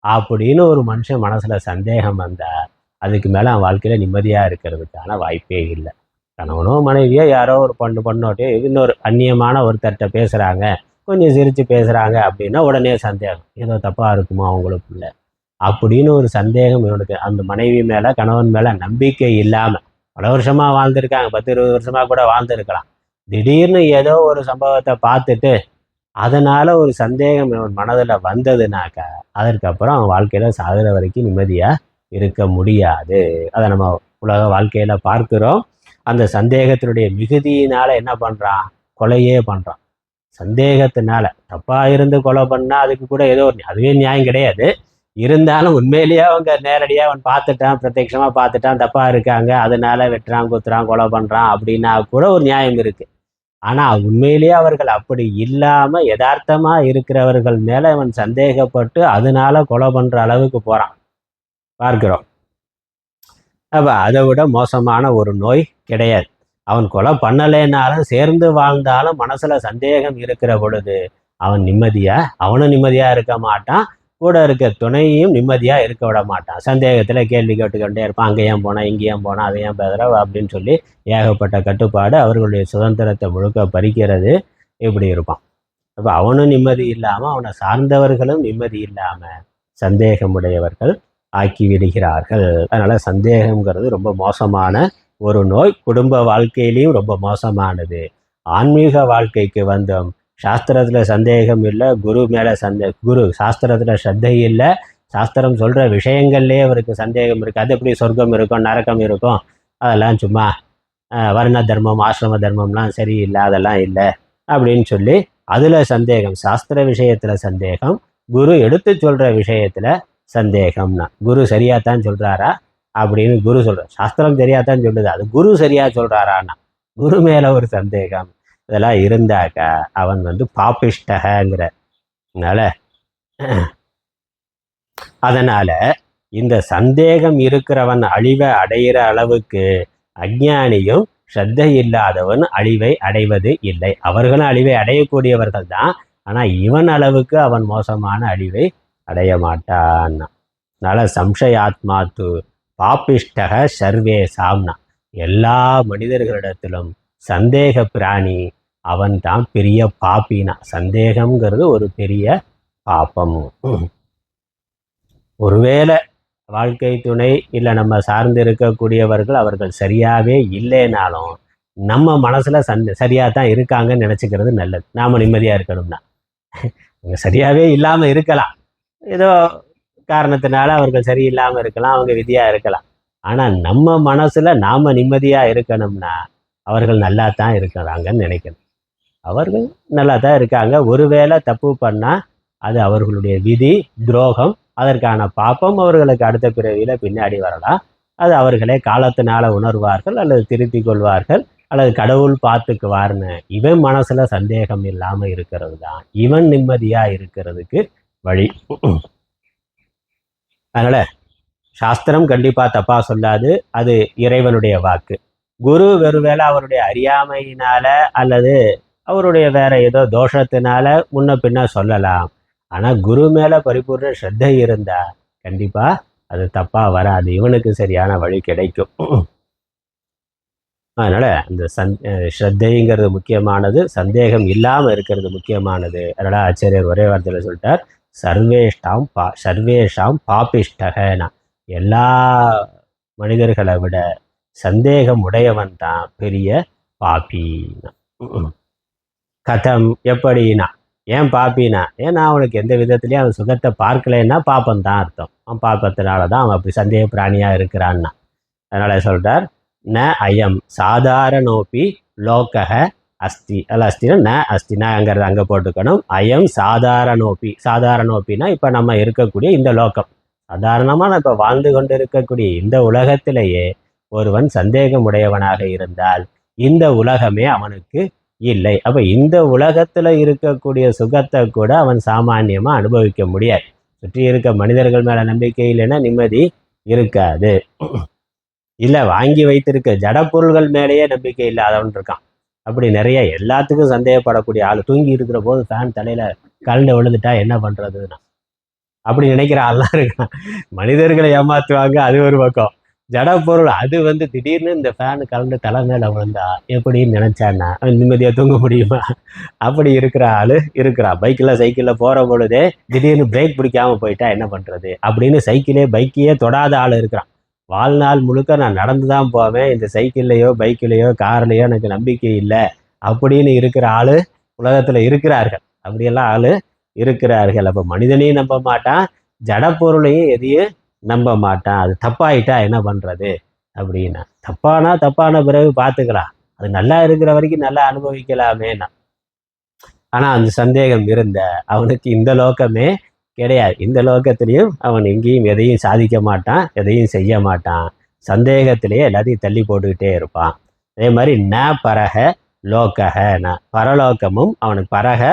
அப்படின்னு ஒரு மனுஷன் மனசில் சந்தேகம் வந்தால் அதுக்கு மேலே அவன் வாழ்க்கையில் நிம்மதியாக இருக்கிறதுக்கான வாய்ப்பே இல்லை. கணவனோ மனைவியோ யாரோ ஒரு பொண்ணோட்டே இன்னொரு அந்நியமான ஒருத்தர்கிட்ட பேசுகிறாங்க, கொஞ்சம் சிரித்து பேசுகிறாங்க அப்படின்னா உடனே சந்தேகம், ஏதோ தப்பாக இருக்குமா அவங்களுக்குள்ள அப்படின்னு ஒரு சந்தேகம் இவனுக்கு. அந்த மனைவி மேலே கணவன் மேலே நம்பிக்கை இல்லாமல் பல வருஷமாக வாழ்ந்துருக்காங்க, 10-20 வருஷமாக கூட வாழ்ந்துருக்கலாம். திடீர்னு ஏதோ ஒரு சம்பவத்தை பார்த்துட்டு அதனால் ஒரு சந்தேகம் இவன் மனதில் வந்ததுனாக்கா அதற்கப்புறம் அவன் வாழ்க்கையில் சாகிற வரைக்கும் நிம்மதியாக இருக்க முடியாது. அதை நம்ம உலக வாழ்க்கையில் பார்க்குறோம். அந்த சந்தேகத்தினுடைய மிகுதியினால் என்ன பண்ணுறான், கொலையே பண்ணுறான். சந்தேகத்தினால தப்பாக இருந்து கொலை பண்ணால் அதுக்கு கூட ஏதோ அதுவே நியாயம் கிடையாது. இருந்தாலும் உண்மையிலேயே அவங்க நேரடியாக அவன் பார்த்துட்டான், பிரத்யட்சமாக பார்த்துட்டான், தப்பாக இருக்காங்க, அதனால வெட்டுறான், குத்துறான், கொலை பண்ணுறான் அப்படின்னா கூட ஒரு நியாயம் இருக்குது. ஆனால் உண்மையிலேயே அவர்கள் அப்படி இல்லாமல் யதார்த்தமாக இருக்கிறவர்கள் மேலே அவன் சந்தேகப்பட்டு அதனால கொலை பண்ணுற அளவுக்கு போகிறான் பார்க்கிறோம். அப்போ அதை விட மோசமான ஒரு நோய் கிடையாது. அவன் கொலை பண்ணலைன்னாலும் சேர்ந்து வாழ்ந்தாலும் மனசில் சந்தேகம் இருக்கிற பொழுது அவனும் நிம்மதியாக இருக்க மாட்டான், கூட இருக்க துணையையும் நிம்மதியாக இருக்க விட மாட்டான். சந்தேகத்தில் கேள்வி கேட்டுக்கொண்டே இருப்பான், அங்கே ஏன் போனால், இங்கே ஏன் போனால், அதை ஏன் பேசுகிற அப்படின்னு சொல்லி ஏகப்பட்ட கட்டுப்பாடு அவர்களுடைய சுதந்திரத்தை முழுக்க பறிக்கிறது இப்படி இருப்பான். அப்போ அவனும் நிம்மதி இல்லாமல் அவனை சார்ந்தவர்களும் நிம்மதி இல்லாமல் சந்தேகமுடையவர்கள் ஆக்கி விடுகிறார்கள். அதனால் சந்தேகங்கிறது ரொம்ப மோசமான ஒரு நோய். குடும்ப வாழ்க்கையிலையும் ரொம்ப மோசமானது. ஆன்மீக வாழ்க்கைக்கு வந்தோம், சாஸ்திரத்தில் சந்தேகம் இல்லை, குரு மேலே குரு சாஸ்திரத்தில் ஸ்ரத்தை இல்லை, சாஸ்திரம் சொல்கிற விஷயங்கள்லேயே அவருக்கு சந்தேகம் இருக்குது. அது எப்படி சொர்க்கம் இருக்கும், நரக்கம் இருக்கும், அதெல்லாம் சும்மா வர்ண தர்மம், ஆசிரம தர்மம்லாம் சரியில்லை, அதெல்லாம் இல்லை அப்படின்னு சொல்லி அதில் சந்தேகம். சாஸ்திர விஷயத்தில் சந்தேகம், குரு எடுத்து சொல்கிற விஷயத்தில் சந்தேகம்னா குரு சரியாகத்தான் சொல்கிறாரா அப்படின்னு குரு சொல்கிறார். சாஸ்திரம் சரியாகத்தான் சொல்லுது, அது குரு சரியாக சொல்கிறாரான்னா குரு மேலே ஒரு சந்தேகம். இதெல்லாம் இருந்தாக்கா அவன் பாப்பிஷ்டங்கிற. அதனால் இந்த சந்தேகம் இருக்கிறவன் அழிவை அடைகிற அளவுக்கு அஞ்ஞானியும் ஸ்ரத்தை இல்லாதவன் அழிவை அடைவது இல்லை. அவர்களும் அழிவை அடையக்கூடியவர்கள் தான், ஆனால் இவன் அளவுக்கு அவன் மோசமான அழிவை அடைய மாட்டான். அதனால் சம்சயாத்மாத்து பாப்பிஷ்டக சர்வேசாம்னா எல்லா மனிதர்களிடத்திலும் சந்தேக பிராணி அவன் தான் பெரிய பாப்பினா. சந்தேகம்ங்கிறது ஒரு பெரிய பாப்பம். ஒருவேளை வாழ்க்கை துணை இல்லை நம்ம சார்ந்து இருக்கக்கூடியவர்கள் அவர்கள் சரியாகவே இல்லைனாலும் நம்ம மனசில் சரியாக தான் இருக்காங்கன்னு நினச்சிக்கிறது நல்லது. நாம் நிம்மதியாக இருக்கணும்னா அவங்க சரியாகவே இல்லாமல் இருக்கலாம், ஏதோ காரணத்தினால அவர்கள் சரியில்லாமல் இருக்கலாம், அவங்க விதியாக இருக்கலாம். ஆனால் நம்ம மனசில் நாம் நிம்மதியாக இருக்கணும்னா அவர்கள் நல்லா தான் இருக்கிறாங்கன்னு நினைக்கணும். அவர்கள் நல்லா தான் இருக்காங்க. ஒருவேளை தப்பு பண்ணால் அது அவர்களுடைய விதி, துரோகம், அதற்கான பாப்பம் அவர்களுக்கு அடுத்த பிறவியில் பின்னாடி வரலாம். அது அவர்களே காலத்தினால உணர்வார்கள், அல்லது திருத்திக் கொள்வார்கள், அல்லது கடவுள் பார்த்துக்குவார்னு. இவன் மனசில் சந்தேகம் இல்லாமல் இருக்கிறது தான் இவன் நிம்மதியாக இருக்கிறதுக்கு வழி. அதனால் சாஸ்திரம் கண்டிப்பாக தப்பாக சொல்லாது, அது இறைவனுடைய வாக்கு. குரு ஒருவேளை அவருடைய அறியாமையினால அல்லது அவருடைய வேற ஏதோ தோஷத்தினால முன்ன பின்ன சொல்லலாம். ஆனால் குரு மேலே பரிபூர்ண ஸ்ரத்தை இருந்தால் கண்டிப்பாக அது தப்பாக வராது, இவனுக்கு சரியான வழி கிடைக்கும். அதனால் அந்த ஸ்ரத்தைங்கிறது முக்கியமானது, சந்தேகம் இல்லாமல் இருக்கிறது முக்கியமானது. அதனால் ஆச்சாரியர் ஒரே வார்த்தையில் சொல்லிட்டார், சர்வேஷாம் பாப்பிஷ்டகனா. எல்லா மனிதர்களை விட சந்தேகம் உடையவன் தான் பெரிய பாப்பினா. கதம் எப்படின்னா, ஏன் பாப்பினா, ஏன்னா அவனுக்கு எந்த விதத்துலேயும் அவன் சுகத்தை பார்க்கலைன்னா பாப்பம் தான் அர்த்தம். அவன் பாப்பத்தினால தான் அவன் அப்படி சந்தேக பிராணியாக இருக்கிறான்னா. அதனால் சொல்கிறார், ந அயம் சாதாரணோப்பி லோக்கக அஸ்தி. அல்ல அஸ்தினா ந அஸ்தினாங்கிறது அங்கே போட்டுக்கணும். அயம் சாதாரணோப்பினா இப்போ நம்ம இருக்கக்கூடிய இந்த லோகம், சாதாரணமாக இப்போ வாழ்ந்து கொண்டு இருக்கக்கூடிய இந்த உலகத்திலேயே ஒருவன் சந்தேகம் உடையவனாக இருந்தால் இந்த உலகமே அவனுக்கு இல்லை. அப்போ இந்த உலகத்தில் இருக்கக்கூடிய சுகத்தை கூட அவன் சாமானியமாக அனுபவிக்க முடியாது. சுற்றி இருக்க மனிதர்கள் மேலே நம்பிக்கை இல்லைன்னா நிம்மதி இருக்காது. இல்லை வாங்கி வைத்திருக்க ஜடப்பொருள்கள் மேலேயே நம்பிக்கை இல்லாதவன் இருக்கான். அப்படி நிறைய எல்லாத்துக்கும் சந்தேகப்படக்கூடிய ஆள். தூங்கி இருக்கிற போது ஃபேன் தலையில் கலந்து விழுந்துட்டா என்ன பண்ணுறதுன்னா அப்படி நினைக்கிற ஆள்லாம் இருக்கான். மனிதர்களை ஏமாற்றுவாங்க, அது ஒரு பக்கம். ஜடப்பொருள் அது திடீர்னு இந்த ஃபேனு கலந்து தலை மேலே விழுந்தா எப்படின்னு நினைச்சான்னா நிம்மதியாக தூங்க முடியுமா? அப்படி இருக்கிற ஆள் இருக்கிறான். சைக்கிளில் போகிற பொழுதே திடீர்னு பிரேக் பிடிக்காம போயிட்டா என்ன பண்ணுறது அப்படின்னு பைக்கையே தொடாத ஆள் இருக்கிறான். வாழ்நாள் முழுக்க நான் நடந்து தான் போவேன், இந்த சைக்கிள்லையோ பைக்கிலையோ கார்லையோ எனக்கு நம்பிக்கை இல்லை அப்படின்னு இருக்கிற ஆள் உலகத்தில் இருக்கிறார்கள். அப்படியெல்லாம் ஆள் இருக்கிறார்கள். அப்போ மனிதனையும் நம்ப மாட்டான், ஜடப்பொருளையும் எதையும் நம்ப மாட்டான். அது தப்பாயிட்டா என்ன பண்ணுறது அப்படின்னா, தப்பான பிறகு பார்த்துக்கலாம், அது நல்லா இருக்கிற வரைக்கும் நல்லா அனுபவிக்கலாமேனா. ஆனால் அந்த சந்தேகம் இருந்த அவனுக்கு இந்த லோகமே கிடையாது. இந்த லோகத்திலையும் அவன் எங்கேயும் எதையும் சாதிக்க மாட்டான், எதையும் செய்ய மாட்டான். சந்தேகத்திலேயே எல்லாத்தையும் தள்ளி போட்டுக்கிட்டே இருப்பான். அதே மாதிரி ந பரக லோகன, பரலோகமும் அவனுக்கு பரக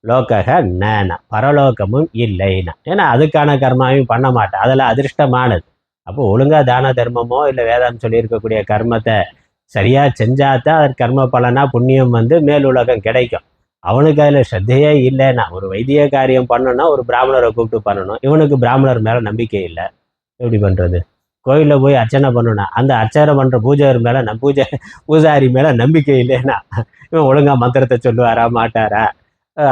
லோகக ந, பரலோகமும் இல்லைன்னா. ஏன்னா அதுக்கான கர்மாவையும் பண்ண மாட்டான், அதெல்லாம் அதிர்ஷ்டமானது. அப்போ ஒழுங்கா தான தர்மமோ இல்லை வேதாந்தம் சொல்லியிருக்கக்கூடிய கர்மத்தை சரியா செஞ்சாதான் அதற்கு கர்ம பலனா புண்ணியம் மேல் உலகம் கிடைக்கும். அவனுக்கு அதில் ஸ்ரத்தையே இல்லைன்னா, ஒரு வைத்திய காரியம் பண்ணணும்னா ஒரு பிராமணரை கூப்பிட்டு பண்ணணும். இவனுக்கு பிராமணர் மேலே நம்பிக்கை இல்லை, எப்படி பண்ணுறது? கோயிலில் போய் அர்ச்சனை பண்ணணும்னா அந்த அர்ச்சனை பண்ணுற பூஜாரி மேலே பூஜாரி மேலே நம்பிக்கை இல்லைன்னா இவன் ஒழுங்கா மந்திரத்தை சொல்லுவாரா மாட்டாரா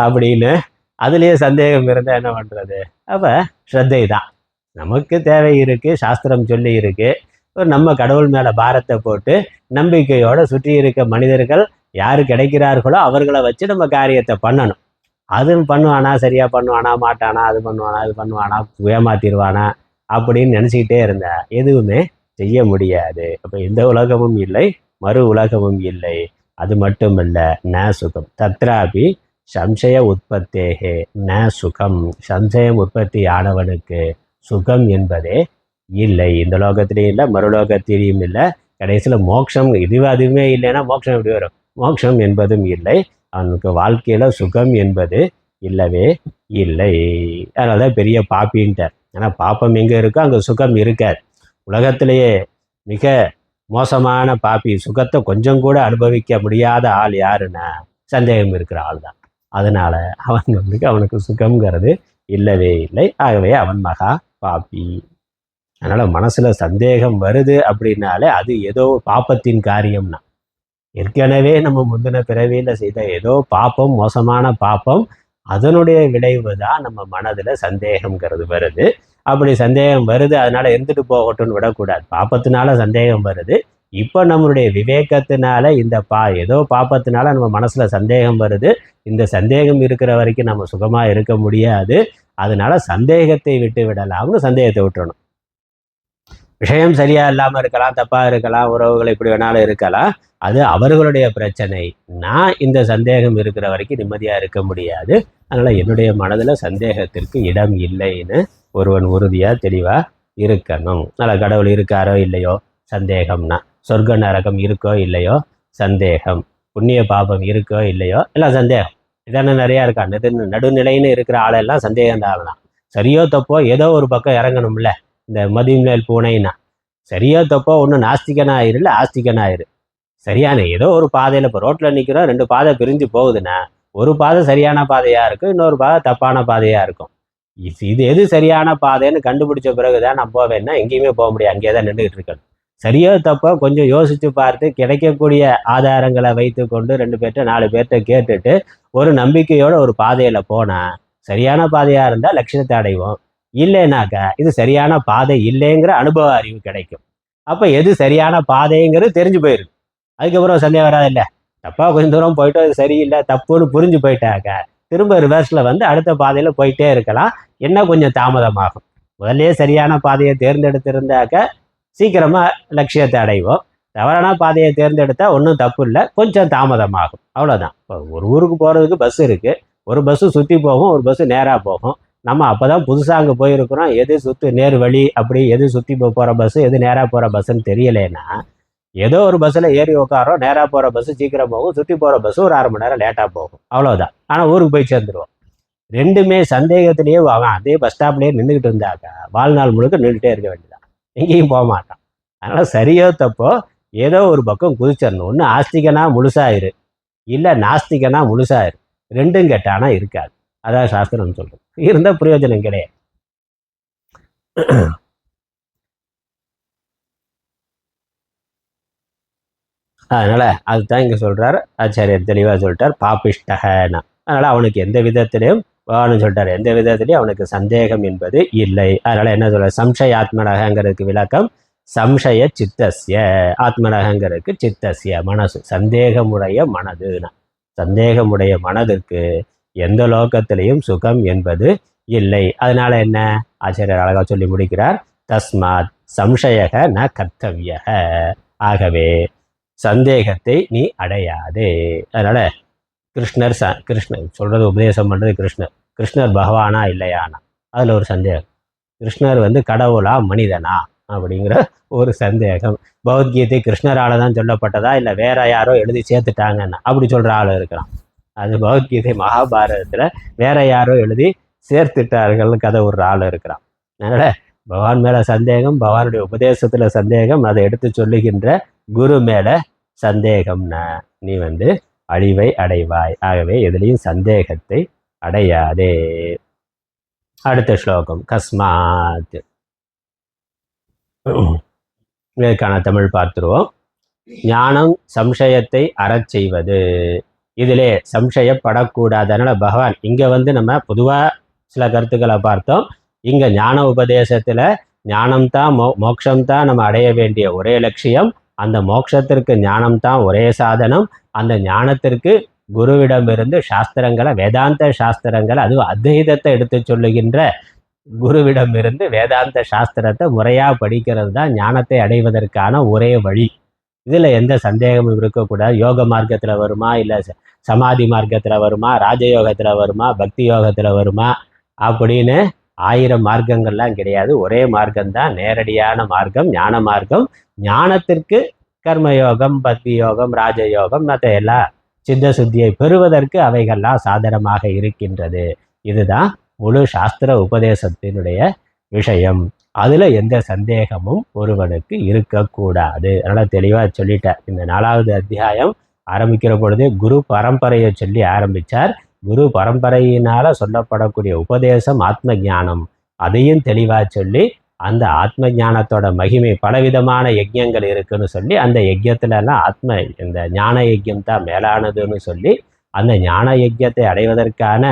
அப்படின்னு அதுலேயே சந்தேகம் இருந்தால் என்ன பண்ணுறது? அப்போ ஸ்ரத்தை தான் நமக்கு தேவை இருக்குது, சாஸ்திரம் சொல்லி இருக்குது. நம்ம கடவுள் மேலே பாரத்தை போட்டு நம்பிக்கையோடு சுற்றி இருக்க மனிதர்கள் யார் கிடைக்கிறார்களோ அவர்களை வச்சு நம்ம காரியத்தை பண்ணணும். அதுவும் பண்ணுவானா, சரியாக பண்ணுவானா, மாட்டானா, அது பண்ணுவானா, இது பண்ணுவானா, ஏமாத்திடுவானா அப்படின்னு நினச்சிக்கிட்டே இருந்தா எதுவுமே செய்ய முடியாது. அப்போ இந்த உலகமும் இல்லை, மறு உலகமும் இல்லை. அது மட்டுமல்ல, ந சுகம் தத்ராபி சம்சய உற்பத்தேகே ந சுகம், சம்சயம் உற்பத்தி ஆனவனுக்கு சுகம் என்பதே இல்லை. இந்த லோகத்திலையும் இல்லை, மறுலோகத்திலையும் இல்லை. கடைசியில் மோட்சம் அதுவுமே இல்லைன்னா மோட்சம் எப்படி வரும்? மோட்சம் என்பதும் இல்லை. அவனுக்கு வாழ்க்கையில் சுகம் என்பது இல்லவே இல்லை. அதனால தான் பெரிய பாப்பின்ட்டார். ஏன்னா பாப்பம் எங்கே இருக்கோ அங்கே சுகம் இருக்காது. உலகத்திலேயே மிக மோசமான பாப்பி, சுகத்தை கொஞ்சம் கூட அனுபவிக்க முடியாத ஆள் யாருன்னா சந்தேகம் இருக்கிற ஆள் தான். அதனால அவனுக்கு சுகம்ங்கிறது இல்லவே இல்லை. ஆகவே அவன் மகா பாப்பி. அதனால் மனசில் சந்தேகம் வருது அப்படின்னாலே அது ஏதோ பாப்பத்தின் காரியம்னா, ஏற்கனவே நம்ம முந்தின பிறவியில் செய்த ஏதோ பாப்பம், மோசமான பாப்பம், அதனுடைய விளைவு தான் நம்ம மனதில் சந்தேகம்ங்கிறது வருது. அப்படி சந்தேகம் வருது, அதனால் இருந்துட்டு போகட்டும்னு விடக்கூடாது. பாப்பத்தினால சந்தேகம் வருது. இப்போ நம்மளுடைய விவேகத்தினால இந்த ஏதோ பாப்பத்தினால நம்ம மனசில் சந்தேகம் வருது. இந்த சந்தேகம் இருக்கிற வரைக்கும் நம்ம சுகமாக இருக்க முடியாது. அதனால சந்தேகத்தை விட்டு விடலாம்னு சந்தேகத்தை விட்டுறணும். விஷயம் சரியா இல்லாமல் இருக்கலாம், தப்பாக இருக்கலாம், உறவுகள் எப்படி வேணாலும் இருக்கலாம், அது அவர்களுடைய பிரச்சனை. நான் இந்த சந்தேகம் இருக்கிற வரைக்கும் நிம்மதியாக இருக்க முடியாது. அதனால் என்னுடைய மனதில் சந்தேகத்திற்கு இடம் இல்லைன்னு ஒருவன் உறுதியாக தெளிவாக இருக்கணும். அதனால் கடவுள் இருக்காரோ இல்லையோ சந்தேகம்னா, சொர்க்க நரகம் இருக்கோ இல்லையோ சந்தேகம், புண்ணிய பாபம் இருக்கோ இல்லையோ எல்லாம் சந்தேகம். இதெல்லாம் நிறையா இருக்கா. நடுநிலைன்னு இருக்கிற ஆளெல்லாம் சந்தேகம் தான். சரியோ தப்போ ஏதோ ஒரு பக்கம் இறங்கணும்ல. இந்த மதிமேல் பூனைன்னா சரியோ தப்போ ஒன்று நாஸ்திகனாயிரு இல்லை ஆஸ்திகனாயிரு. சரியான ஏதோ ஒரு பாதையில் இப்போ ரோட்டில் நிற்கிறோம், 2 பாதை பிரிஞ்சு போகுதுன்னா ஒரு பாதை சரியான பாதையாக இருக்கும், இன்னொரு பாதை தப்பான பாதையாக இருக்கும். இது எது சரியான பாதைன்னு கண்டுபிடிச்ச பிறகு தான் நான் போவேன்னா எங்கேயுமே போக முடியாது, அங்கேயே தான் நின்றுக்கிட்டு இருக்கணும். சரியோ தப்போ கொஞ்சம் யோசித்து பார்த்து கிடைக்கக்கூடிய ஆதாரங்களை வைத்து கொண்டு 2 பேர்கிட்ட 4 பேர்கிட்ட கேட்டுட்டு ஒரு நம்பிக்கையோடு ஒரு பாதையில் போனால் சரியான பாதையாக இருந்தால் லட்சியத்தை அடைவோம். இல்லைனாக்கா இது சரியான பாதை இல்லைங்கிற அனுபவ அறிவு கிடைக்கும். அப்போ எது சரியான பாதைங்கிறது தெரிஞ்சு போயிருக்கு. அதுக்கப்புறம் சந்தேகம் வராது. இல்லை தப்பாக கொஞ்சம் தூரம் போயிட்டோம், இது சரியில்லை தப்புன்னு புரிஞ்சு போயிட்டாக்க திரும்ப ரிவர்ஸில் அடுத்த பாதையில் போயிட்டே இருக்கலாம். என்ன கொஞ்சம் தாமதமாகும். முதல்ல சரியான பாதையை தேர்ந்தெடுத்திருந்தாக்க சீக்கிரமாக லட்சியத்தை அடைவோம். தவறான பாதையை தேர்ந்தெடுத்தால் ஒன்றும் தப்பு இல்லை, கொஞ்சம் தாமதமாகும், அவ்வளோதான். இப்போ ஒரு ஊருக்கு போகிறதுக்கு பஸ் இருக்குது, ஒரு பஸ்ஸு சுற்றி போகும், ஒரு பஸ்ஸு நேராக போகும். நம்ம அப்போ தான் புதுசாக அங்கே போயிருக்கிறோம், எது நேர் வழி, அப்படி எது சுற்றி போகிற பஸ்ஸு எது நேராக போகிற பஸ்ஸுன்னு தெரியலைன்னா ஏதோ ஒரு பஸ்ஸில் ஏறி உட்காரோம், நேராக போகிற பஸ்ஸு சீக்கிரம் போகும், சுற்றி போகிற பஸ்ஸு ஒரு 1/2 மணி நேரம் லேட்டாக போகும், அவ்வளோதான். ஆனால் ஊருக்கு போய் சேர்ந்துருவோம். ரெண்டுமே சந்தேகத்திலேயே அவன் அதே பஸ் ஸ்டாப்லேயே நின்றுக்கிட்டு இருந்தாக்கா வாழ்நாள் முழுக்க நின்றுட்டே இருக்க வேண்டியதான், எங்கேயும் போக மாட்டான். அதனால் சரியோ தப்போ ஏதோ ஒரு பக்கம் குதிச்சிடணும். ஒன்று ஆஸ்திகனா முழுசாயிரு, இல்லை நாஸ்திகனா முழுசாயிரு, ரெண்டும் கெட்டானா இருக்காது. அதான் சாஸ்திரம் சொல்றது. இருந்தால் பிரயோஜனம் கிடையாது. அதனால அதுதான் இங்க சொல்றார் ஆச்சாரியர் தெளிவாக சொல்லிட்டார் பாபிஷ்டகனா. அதனால அவனுக்கு எந்த விதத்திலையும் பகவான் சொல்லிட்டார், எந்த விதத்திலையும் அவனுக்கு சந்தேகம் என்பது இல்லை. அதனால என்ன சொல்ற, சம்சய ஆத்மனகங்கிறதுக்கு விளக்கம் சம்சய சித்தஸ்ய, ஆத்மனகங்கிறதுக்கு சித்தஸ்ய மனசு, சந்தேகமுடைய மனதுனா. சந்தேகமுடைய மனதுக்கு எந்த லோகத்திலையும் சுகம் என்பது இல்லை. அதனால என்ன ஆச்சாரியர் அழகா சொல்லி முடிக்கிறார், தஸ்மாத் சம்சயக ந கர்த்தவிய, ஆகவே சந்தேகத்தை நீ அடையாதே. அதனால கிருஷ்ணர் சொல்றது உபதேசம் பண்றது கிருஷ்ணர் பகவானா இல்லையானா அதுல ஒரு சந்தேகம். கிருஷ்ணர் கடவுளா மனிதனா அப்படிங்கிற ஒரு சந்தேகம். பகவத்கீதை கிருஷ்ணரால தான் சொல்லப்பட்டதா இல்லை வேற யாரோ எழுதி சேர்த்துட்டாங்கன்னா அப்படி சொல்ற ஆள் இருக்கிறான். அது பகவத்கீதை மகாபாரதத்துல வேற யாரோ எழுதி சேர்த்துட்டார்கள் கதை ஒரு ஆள் இருக்கிறான். அதனால பகவான் மேல சந்தேகம், பகவானுடைய உபதேசத்துல சந்தேகம், அதை எடுத்து சொல்லுகின்ற குரு மேல சந்தேகம்னா நீ அழிவை அடைவாய். ஆகவே எதிலையும் சந்தேகத்தை அடையாதே. அடுத்த ஸ்லோகம் கஸ்மாத். இதற்கான தமிழ் பார்த்துருவோம். ஞானம் சம்சயத்தை அறச் செய்வது. இதிலே சம்சயப்படக்கூடாது. அதனால பகவான் இங்க நம்ம பொதுவா சில கருத்துக்களை பார்த்தோம். இங்க ஞான உபதேசத்துல ஞானம்தான் மோட்சம்தான் நம்ம அடைய வேண்டிய ஒரே லட்சியம். அந்த மோட்சத்திற்கு ஞானம்தான் ஒரே சாதனம். அந்த ஞானத்திற்கு குருவிடமிருந்து சாஸ்திரங்களை, வேதாந்த சாஸ்திரங்களை, அதுவும் அத்வைதத்தை எடுத்து சொல்லுகின்ற குருவிடமிருந்து வேதாந்த சாஸ்திரத்தை முறையாக படிக்கிறது தான் ஞானத்தை அடைவதற்கான ஒரே வழி. இதில் எந்த சந்தேகமும் இருக்கக்கூடாது. யோக மார்க்கத்தில் வருமா, இல்லை சமாதி மார்க்கத்தில் வருமா, ராஜயோகத்தில் வருமா, பக்தி யோகத்தில் வருமா அப்படின்னு 1000 மார்க்கங்கள்லாம் கிடையாது. ஒரே மார்க்கம்தான், நேரடியான மார்க்கம், ஞான மார்க்கம். ஞானத்திற்கு கர்மயோகம், பக்தி யோகம், ராஜயோகம், மற்ற எல்லா சித்த சுத்தியை பெறுவதற்கு அவைகள்லாம் சாதனமாக இருக்கின்றது. இதுதான் முழு சாஸ்திர உபதேசத்தினுடைய விஷயம். அதுல எந்த சந்தேகமும் ஒருவனுக்கு இருக்கக்கூடாது. அதனால தெளிவா சொல்லிட்டார். இந்த 4வது அத்தியாயம் ஆரம்பிக்கிற பொழுது குரு பரம்பரையை சொல்லி ஆரம்பிச்சார். குரு பரம்பரையினால சொல்லப்படக்கூடிய உபதேசம் ஆத்ம ஞானம், அதையும் தெளிவா சொல்லி அந்த ஆத்ம ஞானத்தோட மகிமை பலவிதமான யஜ்யங்கள் இருக்குன்னு சொல்லி அந்த யஜ்யத்துலலாம் இந்த ஞான யஜ்யம் தான் மேலானதுன்னு சொல்லி அந்த ஞான யஜ்யத்தை அடைவதற்கான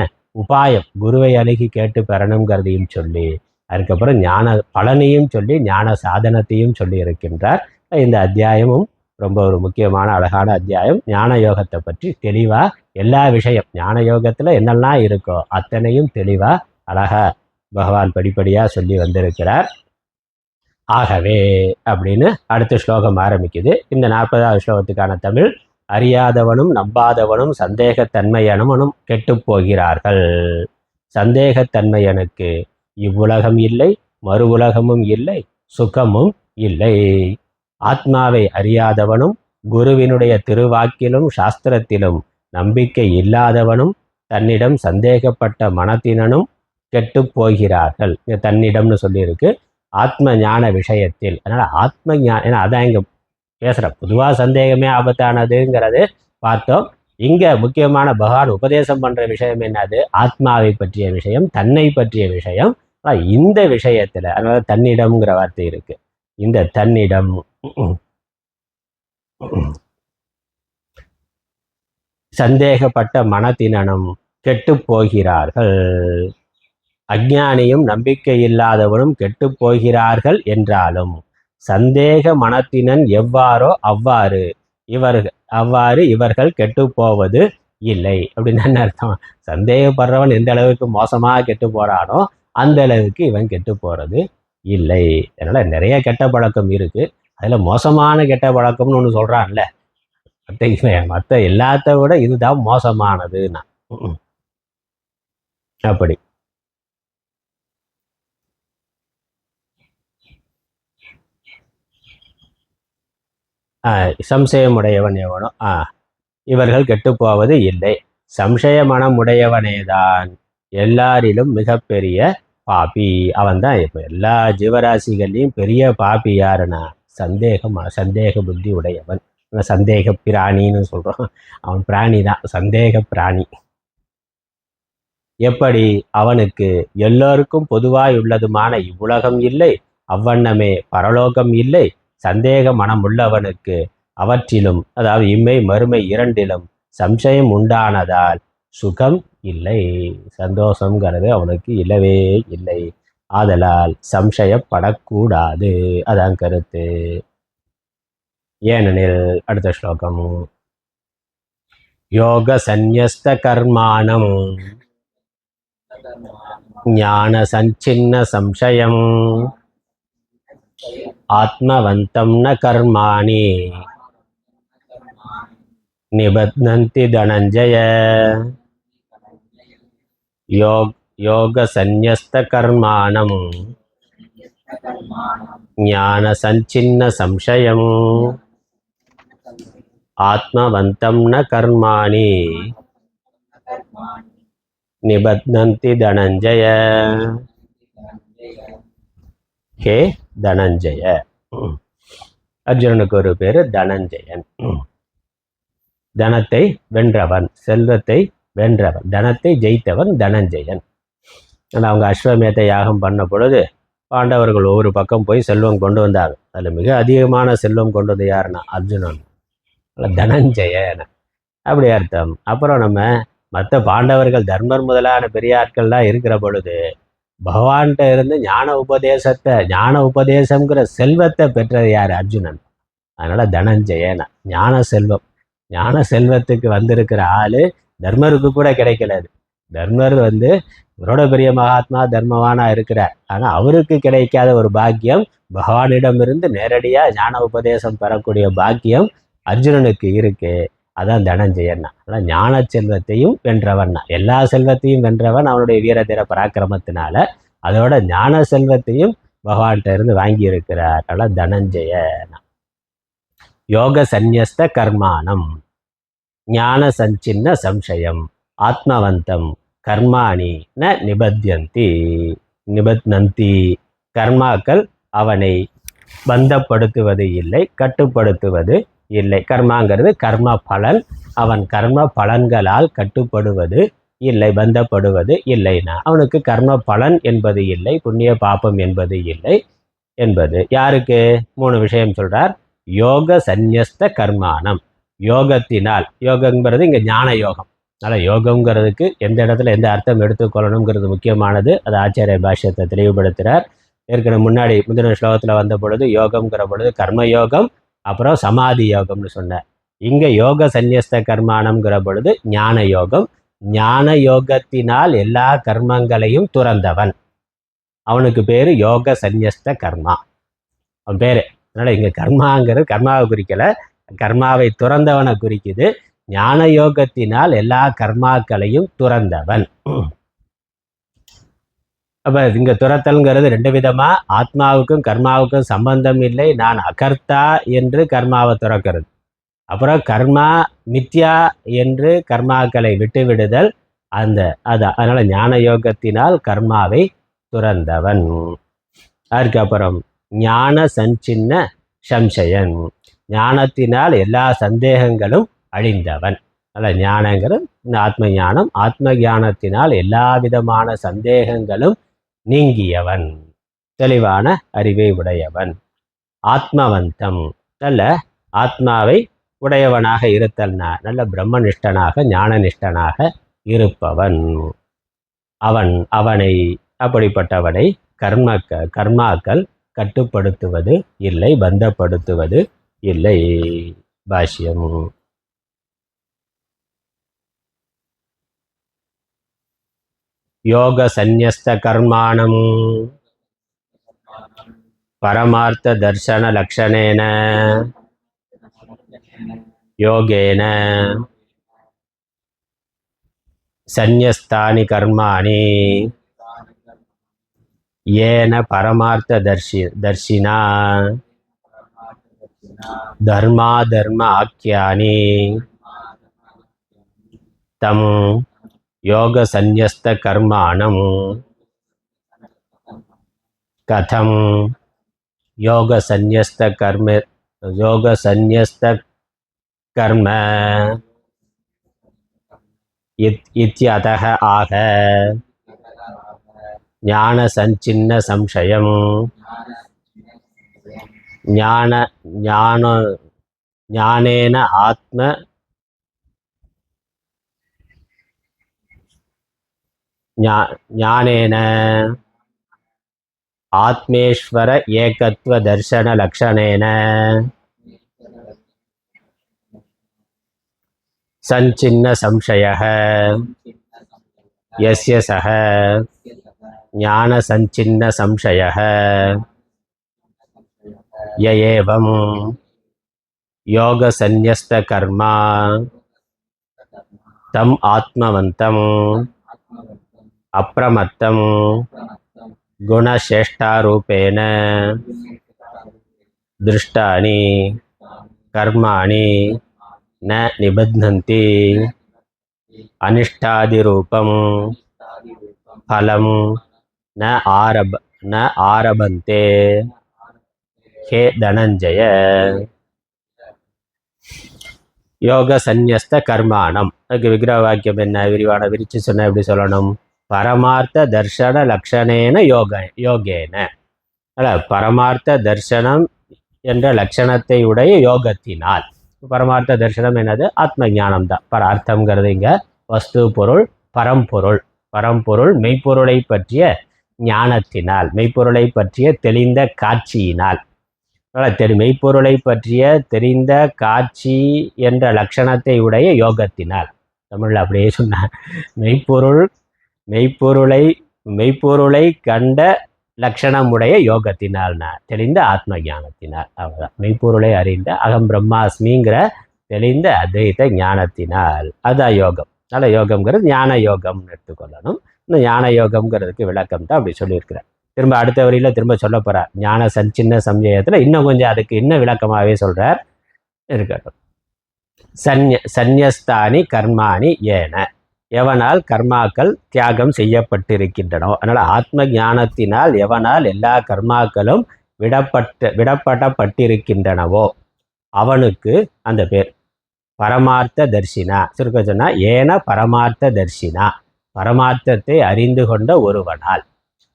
உபாயம் குருவை அணுகி கேட்டு பெறணுங்கிறதையும் சொல்லி அதுக்கப்புறம் ஞான பலனையும் சொல்லி ஞான சாதனத்தையும் சொல்லி இருக்கின்றார். இந்த அத்தியாயமும் ரொம்ப ஒரு முக்கியமான அழகான அத்தியாயம். ஞான யோகத்தை பற்றி தெளிவா எல்லா விஷயம் ஞான யோகத்துல என்னெல்லாம் இருக்கோ அத்தனையும் தெளிவா அழகா பகவான் படிப்படியா சொல்லி வந்திருக்கிறார். ஆகவே அப்படின்னு அடுத்த ஸ்லோகம் ஆரம்பிக்குது. இந்த 40வது ஸ்லோகத்துக்கான தமிழ், அறியாதவனும் நம்பாதவனும் சந்தேகத்தன்மையனும் கெட்டு போகிறார்கள். சந்தேகத்தன்மையனுக்கு இவ்வுலகம் இல்லை, மறு உலகமும் இல்லை, சுகமும் இல்லை. ஆத்மாவை அறியாதவனும் குருவினுடைய திருவாக்கிலும் சாஸ்திரத்திலும் நம்பிக்கை இல்லாதவனும் தன்னிடம் சந்தேகப்பட்ட மனத்தினனும் கெட்டு போகிறார்கள். தன்னிடம்னு சொல்லியிருக்கு ஆத்ம ஞான விஷயத்தில். அதனால ஆத்ம ஞானம், ஏன்னா அதான் இங்க பேசுற பொதுவா சந்தேகமே ஆபத்தானதுங்கிறது பார்த்தோம். இங்க முக்கியமான பகவான் உபதேசம் பண்ற விஷயம் என்னது, ஆத்மாவை பற்றிய விஷயம், தன்னை பற்றிய விஷயம். இந்த விஷயத்துல அதனால தன்னிடம்ங்கிற வார்த்தை இருக்கு. இந்த தன்னிடம் சந்தேகப்பட்ட மனத்தினனும் கெட்டு போகிறார்கள். அஞ்ஞானியும் நம்பிக்கை இல்லாதவனும் கெட்டு போகிறார்கள் என்றாலும் சந்தேக மனத்தினன் எவ்வாறோ அவ்வாறு இவர்கள் கெட்டு போவது இல்லை. அப்படின்னு என்ன அர்த்தம், சந்தேகப்படுறவன் எந்த அளவுக்கு மோசமாக கெட்டு போறானோ அந்த அளவுக்கு இவன் கெட்டு போறது இல்லை. அதனால நிறைய கெட்ட பழக்கம் இருக்கு. அதுல மோசமான கெட்ட பழக்கம்னு ஒன்று சொல்றான்ல, மற்ற எல்லாத்த விட இதுதான் மோசமானதுன்னா அப்படி. சம்சயமுடையவன் எவனோ இவர்கள் கெட்டுப்போவது இல்லை. சம்சய மனமுடையவனேதான் எல்லாரிலும் மிகப்பெரிய பாப்பி. அவன் தான் இப்போ எல்லா ஜீவராசிகள்லையும் பெரிய பாப்பி யாருன்னா சந்தேக புத்தி உடையவன். சந்தேக பிராணின்னு சொல்றோம். அவன் பிராணி தான், சந்தேக பிராணி. எப்படி அவனுக்கு எல்லோருக்கும் பொதுவாய் உள்ளதுமான இவ்வுலகம் இல்லை, அவ்வண்ணமே பரலோகம் இல்லை. சந்தேக மனம் உள்ளவனுக்கு அவற்றிலும் அதாவது இம்மை மறுமை இரண்டிலும் சம்சயம் உண்டானதால் சுகம் இல்லை, சந்தோஷங்கிறது அவனுக்கு இல்லவே இல்லை. ஆதலால் சம்சயப்படக்கூடாது. அதான் கருத்து. ஏனெனில் அடுத்த ஸ்லோகம் யோக சந்நியஸ்த கர்மாணம் ஞான சஞ்சின்ன சம்சயம் ஆத்மவந்தம் ந கர்மாணி நிபத்னந்தி தனஞ்சய. யோக சந்நியஸ்த கர்மாணம் ஞான சஞ்சின்ன சம்சயம் ஆத்மவந்தம் ந கர்மாணி நிபத்னந்தி தனஞ்சய. ஹே தனஞ்சய, அர்ஜுனனுக்கு ஒரு பேரு தனஞ்சயன். தனத்தை வென்றவன், செல்வத்தை வென்றவன், தனத்தை ஜெயித்தவன் தனஞ்சயன். அவங்க அஸ்வமேத யாகம் பண்ண பொழுது பாண்டவர்கள் ஒவ்வொரு பக்கம் போய் செல்வம் கொண்டு வந்தாங்க. அதில் மிக அதிகமான செல்வம் கொண்டு வந்து யாருன்னா அர்ஜுனன், தனஞ்சயன் அப்படி அர்த்தம். அப்புறம் நம்ம மற்ற பாண்டவர்கள் தர்மர் முதலான பெரிய ஆட்கள்லாம் இருக்கிற பொழுது பகவான்கிட்ட இருந்து ஞான உபதேசங்கிற செல்வத்தை பெற்றது யார்? அர்ஜுனன். அதனால தனஞ்சயன் ஞான செல்வத்துக்கு வந்திருக்கிற ஆளு தர்மருக்கு கூட கிடைக்கல. தர்மர் இவரோட பெரிய மகாத்மா தர்மவானா இருக்கிறார். ஆனா அவருக்கு கிடைக்காத ஒரு பாக்கியம், பகவானிடமிருந்து நேரடியா ஞான உபதேசம் பெறக்கூடிய பாக்கியம் அர்ஜுனனுக்கு இருக்கு. அதான் தனஞ்சயன்னா. அதான் ஞான செல்வத்தையும் வென்றவன்னா, எல்லா செல்வத்தையும் வென்றவன் அவனுடைய வீரதீர பராக்கிரமத்தினால. அதோட ஞான செல்வத்தையும் பகவான்கிட்ட இருந்து வாங்கி இருக்கிறார். அதான் தனஞ்சயனா. யோக சந்நியஸ்த கர்மானம் ஞான சஞ்சின்ன சம்சயம் ஆத்மவந்தம் கர்மாணி ந நிபத்னந்தி. கர்மாக்கள் அவனை பந்தப்படுத்துவது இல்லை, கட்டுப்படுத்துவது இல்லை. கர்மாங்கிறது கர்ம பலன். அவன் கர்ம பலன்களால் கட்டுப்படுவது இல்லை, பந்தப்படுவது இல்லைனா அவனுக்கு கர்ம பலன் என்பது இல்லை, புண்ணிய பாபம் என்பது இல்லை என்பது யாருக்கு? 3 விஷயம் சொல்றார். யோக சந்நியஸ்த கர்மானம், யோகத்தினால், யோகங்கிறது இங்கே ஞான யோகம். அதனால் யோகங்கிறதுக்கு எந்த இடத்துல எந்த அர்த்தம் எடுத்துக்கொள்ளணுங்கிறது முக்கியமானது. அது ஆச்சாரிய பாஷ்யத்தை தெளிவுபடுத்துகிறார். ஏற்கனவே முந்தின ஸ்லோகத்தில் வந்த பொழுது யோகம்ங்கிற பொழுது கர்மயோகம், அப்புறம் சமாதி யோகம்னு சொன்னார். இங்கே யோக சந்நியஸ்த கர்மானம்ங்கிற பொழுது ஞான யோகம். ஞான யோகத்தினால் எல்லா கர்மங்களையும் துறந்தவன், அவனுக்கு பேர் யோக சந்நியஸ்த கர்மா, அவன் பேர். அதனால் இங்கே கர்மாங்கிறது கர்மாவை குறிக்கலை, கர்மாவை துறந்தவனை குறிக்குது. ஞான யோகத்தினால் எல்லா கர்மாக்களையும் துறந்தவன். அப்போ இங்கே துரத்தல்ங்கிறது 2 விதமா. ஆத்மாவுக்கும் கர்மாவுக்கும் சம்பந்தம் இல்லை, நான் அகர்த்தா என்று கர்மாவை துறக்கிறது. அப்புறம் கர்மா மித்யா என்று கர்மாக்களை விட்டுவிடுதல். அதனால ஞான யோகத்தினால் கர்மாவை துறந்தவன். அதுக்கப்புறம் ஞான சஞ்சின்ன சம்சயன், ஞானத்தினால் எல்லா சந்தேகங்களும் அழிந்தவன். அதில் ஞானங்கிறது ஆத்ம ஞானம். ஆத்ம ஞானத்தினால் எல்லா விதமான சந்தேகங்களும் நீங்கியவன், தெளிவான அறிவை உடையவன். ஆத்மவந்தம், நல்ல ஆத்மாவை உடையவனாக இருத்தல்னா நல்ல பிரம்மனிஷ்டனாக ஞானனிஷ்டனாக இருப்பவன் அவனை அப்படிப்பட்டவனை கர்மாக்கள் கட்டுப்படுத்துவது இல்லை, பந்தப்படுத்துவது இல்லை. பாஷ்யம். யோக சந்நியஸ்த கர்மாணம் பரமார்த்த தர்சன லக்ஷணேன யோகேன சந்நியஸ்தானி கர்மாணி ஏன பரமார்த்த தர்ஷினா தர்மா ஆக்கியானி தம் யோக சந்நியஸ்த கர்மாணம் கதம் யோக சந்நியஸ்த கர்ம இத்யதஹ ஆக ஞான சஞ்சின்ன சம்சயம் ஞானேன ஞானேன ஆத்மேஸ்வர ஏகத்வ தர்சன லக்ஷணேன சஞ்சின்ன சம்சயः யஸ்ய சஹ ஞான சஞ்சின்ன சம்சயः ய ஏவம் யோக சந்நியஸ்த கர்மா தம் ஆத்மவந்தம் அப்ரமத்தம் குணசேஷ்டாரூபேண திருஷ்டானி கர்மாணி ந நிபத்னந்தி அனிஷ்டாதிரூபம் ஃபலம் ந ஆரபந்தே ஹே தனஞ்சய யோக சந்நியஸ்த கர்மாணம். அதுக்கு விக்கிரக வாக்கியம் என்ன? விரிச்சு சொன்ன எப்படி சொல்லணும்? பரமார்த்த தர்சன லக்ஷணேன யோகேன. பரமார்த்த தர்சனம் என்ற லட்சணத்தை உடைய யோகத்தினால். பரமார்த்த தர்சனம் என்னது? ஆத்ம ஞானம் தான். அர்த்தம்ங்கிறது இங்க வஸ்து பொருள், பரம்பொருள் மெய்ப்பொருளை பற்றிய ஞானத்தினால், மெய்ப்பொருளை பற்றிய தெளிந்த காட்சியினால். மெய்ப்பொருளை பற்றிய தெரிந்த காட்சி என்ற லட்சணத்தை உடைய யோகத்தினால். தமிழில் அப்படியே சொன்ன மெய்ப்பொருளை கண்ட லட்சணமுடைய யோகத்தினால், தெளிந்த ஆத்ம ஞானத்தினால். அவ்வளோதான். மெய்ப்பொருளை அறிந்த அகம் பிரம்மாஸ்மிங்கிற தெளிந்த அத்வைத ஞானத்தினால். அதுதான் யோகம். அதனால் யோகம்ங்கிறது ஞான யோகம்னு எடுத்துக்கொள்ளணும். இந்த ஞான யோகம்ங்கிறதுக்கு விளக்கம் தான் அப்படி சொல்லியிருக்கிறேன். திரும்ப அடுத்த வரியில் திரும்ப சொல்ல போகிறார். ஞான சஞ்சின்ன சம்சயத்தில் இன்னும் கொஞ்சம் அதுக்கு இன்னும் விளக்கமாகவே சொல்கிறார். இருக்கட்டும். சந்நியஸ்தானி கர்மாணி ஏன, எவனால் கர்மாக்கள் தியாகம் செய்யப்பட்டிருக்கின்றனோ. அதனால் ஆத்ம ஞானத்தினால் எவனால் எல்லா கர்மாக்களும் விடப்படப்பட்டிருக்கின்றனவோ அவனுக்கு அந்த பேர் பரமார்த்த தர்சினா. சுருக்க சொன்னா ஏன பரமார்த்த தர்சினா, பரமார்த்தத்தை அறிந்து கொண்ட ஒருவனால்.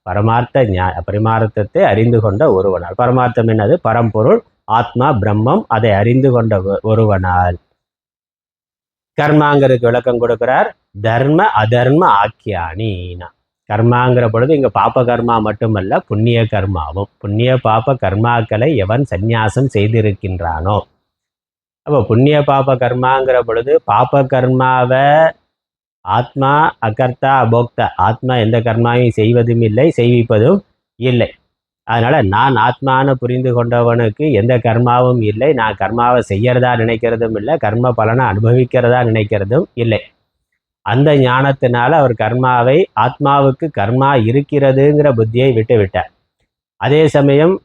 பரமார்த்தத்தை அறிந்து கொண்ட ஒருவனால். பரமார்த்தம் என்னது? பரம்பொருள் ஆத்மா பிரம்மம். அதை அறிந்து கொண்ட ஒருவனால். கர்மாங்கிறதுக்கு விளக்கம் கொடுக்கிறார். தர்ம அதர்ம ஆக்கியானினா. கர்மாங்கிற பொழுது இங்க பாப கர்மா மட்டுமல்ல, புண்ணிய கர்மாவும். புண்ணிய பாப கர்மாக்களை எவன் சந்நியாசம் செய்திருக்கின்றானோ. அப்போ புண்ணிய பாப கர்மாங்கிற பொழுது பாப கர்மாவை ஆத்மா அகர்த்தா அபோக்தா, ஆத்மா எந்த கர்மாவையும் செய்வதும் இல்லை, செய்விப்பதும் இல்லை. அதனால நான் ஆத்மானு புரிந்து கொண்டவனுக்கு எந்த கர்மாவும் இல்லை. நான் கர்மாவை செய்யறதா நினைக்கிறதும் இல்லை, கர்ம பலனை அனுபவிக்கிறதா நினைக்கிறதும் இல்லை. அந்த ஞானத்தினால அவர் கர்மாவை, ஆத்மாவுக்கு கர்மா இருக்கிறதுங்கிற புத்தியை விட்டு விட்டார். அதே சமயம்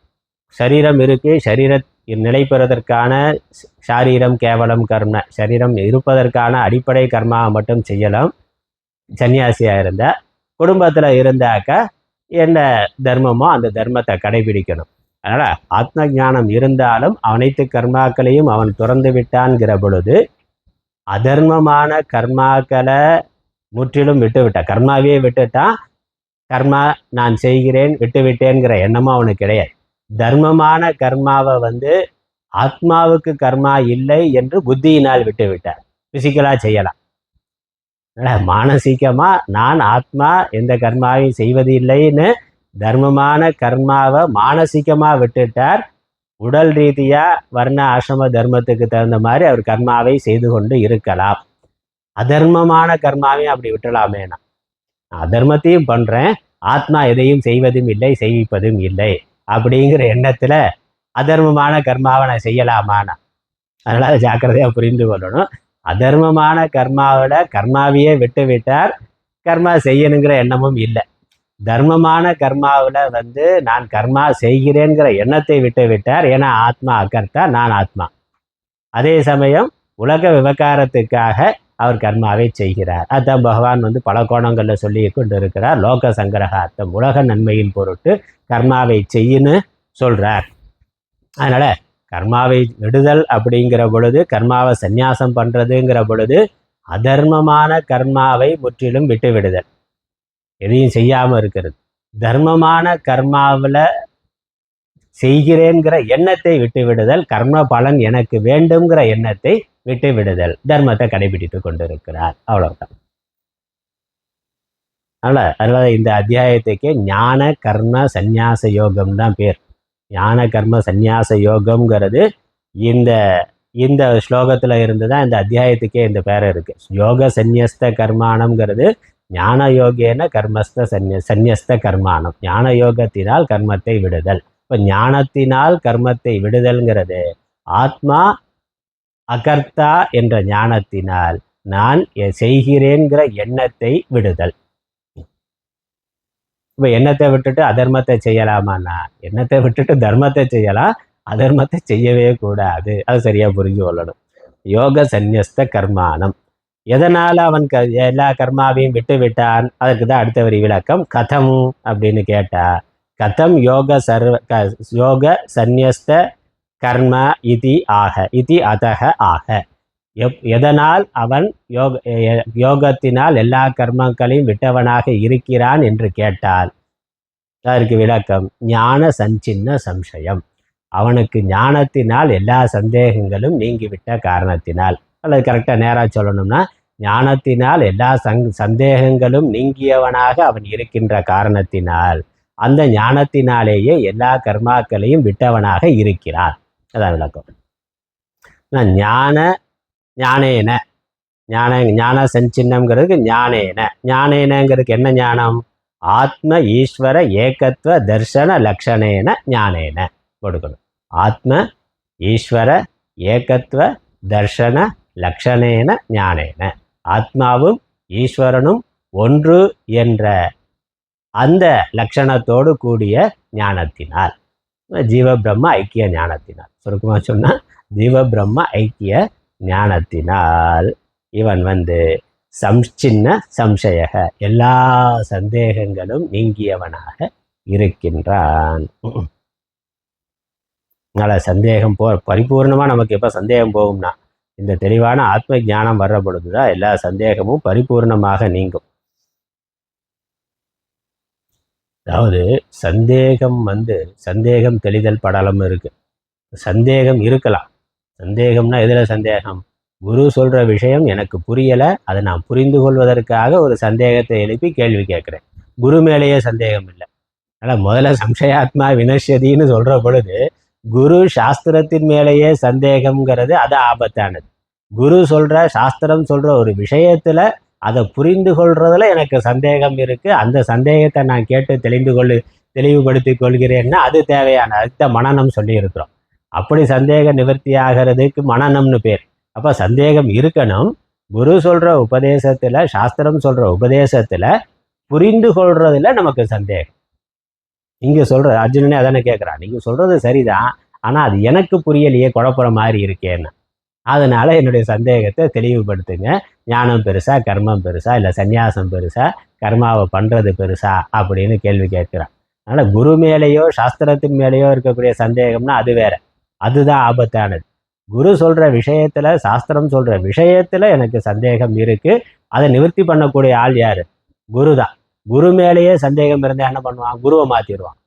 சரீரம் இருக்கு, சரீர நிலை பெறுவதற்கான சாரீரம் கேவலம் கர்ம, சரீரம் இருப்பதற்கான அடிப்படை கர்மாவை மட்டும் செய்யலாம். சன்னியாசியாக இருந்தால், குடும்பத்தில் இருந்தாக்கா என்ன தர்மமோ அந்த தர்மத்தை கடைபிடிக்கணும். அதனால் ஆத்ம ஞானம் இருந்தாலும் அனைத்து கர்மாக்களையும் அவன் துறந்து விட்டான்கிற பொழுது அதர்மமான கர்மாக்களை முற்றிலும் விட்டுவிட்டான். கர்மாவே விட்டுட்டான். கர்மா நான் செய்கிறேன் விட்டுவிட்டேங்கிற எண்ணமும் அவனுக்கு கிடையாது. தர்மமான கர்மாவை ஆத்மாவுக்கு கர்மா இல்லை என்று புத்தியினால் விட்டுவிட்டார். பிசிக்கலாக செய்யலாம். மானசீகமா நான் ஆத்மா எந்த கர்மாவையும் செய்வது இல்லைன்னு தர்மமான கர்மாவை மானசீகமாக விட்டுட்டார். உடல் ரீதியாக வர்ண ஆசிரம தர்மத்துக்கு தகுந்த மாதிரி அவர் கர்மாவை செய்து கொண்டு இருக்கலாம். அதர்மமான கர்மாவையும் அப்படி விட்டுலாமேனா. அதர்மத்தையும் பண்ணுறேன், ஆத்மா எதையும் செய்வதும் இல்லை, செய்விப்பதும் இல்லை அப்படிங்கிற எண்ணத்தில் அதர்மமான கர்மாவை நான் செய்யலாமானா. அதனால் ஜாக்கிரதையாக புரிந்து கொள்ளணும். அதர்மமான கர்மாவோட கர்மாவையே விட்டு விட்டார். கர்மா செய்யணுங்கிற எண்ணமும் இல்லை. தர்மமான கர்மாவில் நான் கர்மா செய்கிறேங்கிற எண்ணத்தை விட்டு விட்டார். ஏன்னா ஆத்மா அகர்த்தா, நான் ஆத்மா. அதே சமயம் உலக விவகாரத்துக்காக அவர் கர்மாவை செய்கிறார். அதான் பகவான் பல கோணங்களில் சொல்லி கொண்டு இருக்கிறார். லோக சங்கிரகார்த்தம், உலக நன்மையின் பொருட்டு கர்மாவை செய்யுன்னு சொல்கிறார். அதனால் கர்மாவை விடுதல் அப்படிங்கிற பொழுது, கர்மாவை சந்நியாசம் பண்ணுறதுங்கிற பொழுது அதர்மமான கர்மாவை முற்றிலும் விட்டு விடுதல், எதையும் செய்யாமல் இருக்கிறது. தர்மமான கர்மாவில் செய்கிறேங்கிற எண்ணத்தை விட்டு விடுதல், கர்ம பலன் எனக்கு வேண்டும்ங்கிற எண்ணத்தை விட்டு விடுதல், தர்மத்தை கடைபிடித்து கொண்டிருக்கிறார். அவ்வளவுதான். அதனால இந்த அத்தியாயத்துக்கே ஞான கர்ம சந்நியாச யோகம் தான் பேர். ஞான கர்ம சந்நியாச யோகம்ங்கிறது இந்த இந்த ஸ்லோகத்தில் இருந்து தான் இந்த அத்தியாயத்துக்கே இந்த பேரை இருக்கு. யோக சந்நியஸ்த கர்மானம்ங்கிறது ஞான யோகேன கர்மஸ்த சந்நியஸ்த கர்மானம். ஞான யோகத்தினால் கர்மத்தை விடுதல். இப்போ ஞானத்தினால் கர்மத்தை விடுதல்ங்கிறது ஆத்மா அகர்த்தா என்ற ஞானத்தினால் நான் செய்கிறேங்கிற எண்ணத்தை விடுதல். இப்போ எண்ணத்தை விட்டுட்டு அதர்மத்தை செய்யலாமான்னா, எண்ணத்தை விட்டுட்டு தர்மத்தை செய்யலாம், அதர்மத்தை செய்யவே கூடாது. அது சரியா புரிஞ்சு கொள்ளணும். யோக சந்நியஸ்த கர்மானம். எதனால அவன் எல்லா கர்மாவையும் விட்டு விட்டான்? அதற்கு தான் அடுத்த வரி விளக்கம். கதம் அப்படின்னு கேட்டா, கதம் யோக சந்நியஸ்த கர்ம இதி ஆக இதி அதக ஆக. எதனால் அவன் யோகத்தினால் எல்லா கர்மங்களையும் விட்டவனாக இருக்கிறான் என்று கேட்டால் அதற்கு விளக்கம் ஞான சஞ்சின்ன சம்சயம். அவனுக்கு ஞானத்தினால் எல்லா சந்தேகங்களும் நீங்கிவிட்ட காரணத்தினால், அல்லது கரெக்டாக நேராக சொல்லணும்னா ஞானத்தினால் எல்லா சந்தேகங்களும் நீங்கியவனாக அவன் இருக்கின்ற காரணத்தினால் அந்த ஞானத்தினாலேயே எல்லா கர்மாக்களையும் விட்டவனாக இருக்கிறான். அதான் விளக்கம். ஞானேன ஞான சஞ்சின்னம்ங்கிறதுக்கு ஞானேனங்கிறதுக்கு என்ன ஞானம்? ஆத்ம ஈஸ்வர ஏகத்துவ தர்சன லக்ஷணேன ஞானேன கொடுக்கணும். ஆத்ம ஈஸ்வர ஏகத்துவ தர்சன லக்ஷணேன ஞானேன. ஆத்மாவும் ஈஸ்வரனும் ஒன்று என்ற அந்த லட்சணத்தோடு கூடிய ஞானத்தினால், ஜீவ பிரம்ம ஐக்கிய ஞானத்தினால், சுருக்கமாக சொன்னால் ஜீவ பிரம்ம ஐக்கிய ஞானத்தினால் இவன் சம்சின்ன சம்சயக எல்லா சந்தேகங்களும் நீங்கியவனாக இருக்கின்றான். அதனால் சந்தேகம் பரிபூர்ணமாக நமக்கு எப்போ சந்தேகம் போகும்னா இந்த தெளிவான ஆத்ம ஞானம் வர்ற பொழுதுதான் எல்லா சந்தேகமும் பரிபூர்ணமாக நீங்கும். அதாவது சந்தேகம் தெளிதல் படலம் இருக்கு. சந்தேகம் இருக்கலாம். சந்தேகம்னா எதில் சந்தேகம்? குரு சொல்கிற விஷயம் எனக்கு புரியலை, அதை நான் புரிந்து கொள்வதற்காக ஒரு சந்தேகத்தை எழுப்பி கேள்வி கேட்குறேன். குரு மேலேயே சந்தேகம் இல்லை. ஆனால் முதல்ல சம்சயாத்மா வினஷ்யதின்னு சொல்கிற பொழுது குரு சாஸ்திரத்தின் மேலேயே சந்தேகம்ங்கிறது அது ஆபத்தானது. குரு சொல்கிற சாஸ்திரம் சொல்கிற ஒரு விஷயத்தில் அதை புரிந்து கொள்றதுல எனக்கு சந்தேகம் இருக்குது, அந்த சந்தேகத்தை நான் கேட்டு தெளிவுபடுத்தி கொள்கிறேன்னா அது தேவையான அதுக்கு மனநம் சொல்லியிருக்கிறோம். அப்படி சந்தேக நிவர்த்தி ஆகிறதுக்கு மனநம்னு பேர். அப்போ சந்தேகம் இருக்கணும். குரு சொல்கிற உபதேசத்தில், சாஸ்திரம் சொல்கிற உபதேசத்தில் புரிந்து கொள்றதுல நமக்கு சந்தேகம். இங்கே சொல்கிற அர்ஜுனனே அதானே கேட்குறான், நீங்கள் சொல்கிறது சரிதான், ஆனால் அது எனக்கு புரியலையே, குழப்புற மாதிரி இருக்கேன்னு. அதனால் என்னுடைய சந்தேகத்தை தெளிவுபடுத்துங்க. ஞானம் பெருசா, கர்மம் பெருசா, இல்லை சந்நியாசம் பெருசா, கர்மாவை பண்ணுறது பெருசா அப்படின்னு கேள்வி கேட்குறான். அதனால் குரு மேலேயோ சாஸ்திரத்தின் மேலேயோ இருக்கக்கூடிய சந்தேகம்னா அது வேற, அதுதான் ஆபத்தானது. குரு சொல்கிற விஷயத்தில், சாஸ்திரம் சொல்கிற விஷயத்தில் எனக்கு சந்தேகம் இருக்குது, அதை நிவர்த்தி பண்ணக்கூடிய ஆள் யார்? குரு தான். குரு மேலேயே சந்தேகம் இருந்தால் என்ன பண்ணுவான்? குருவை மாற்றிடுவான்.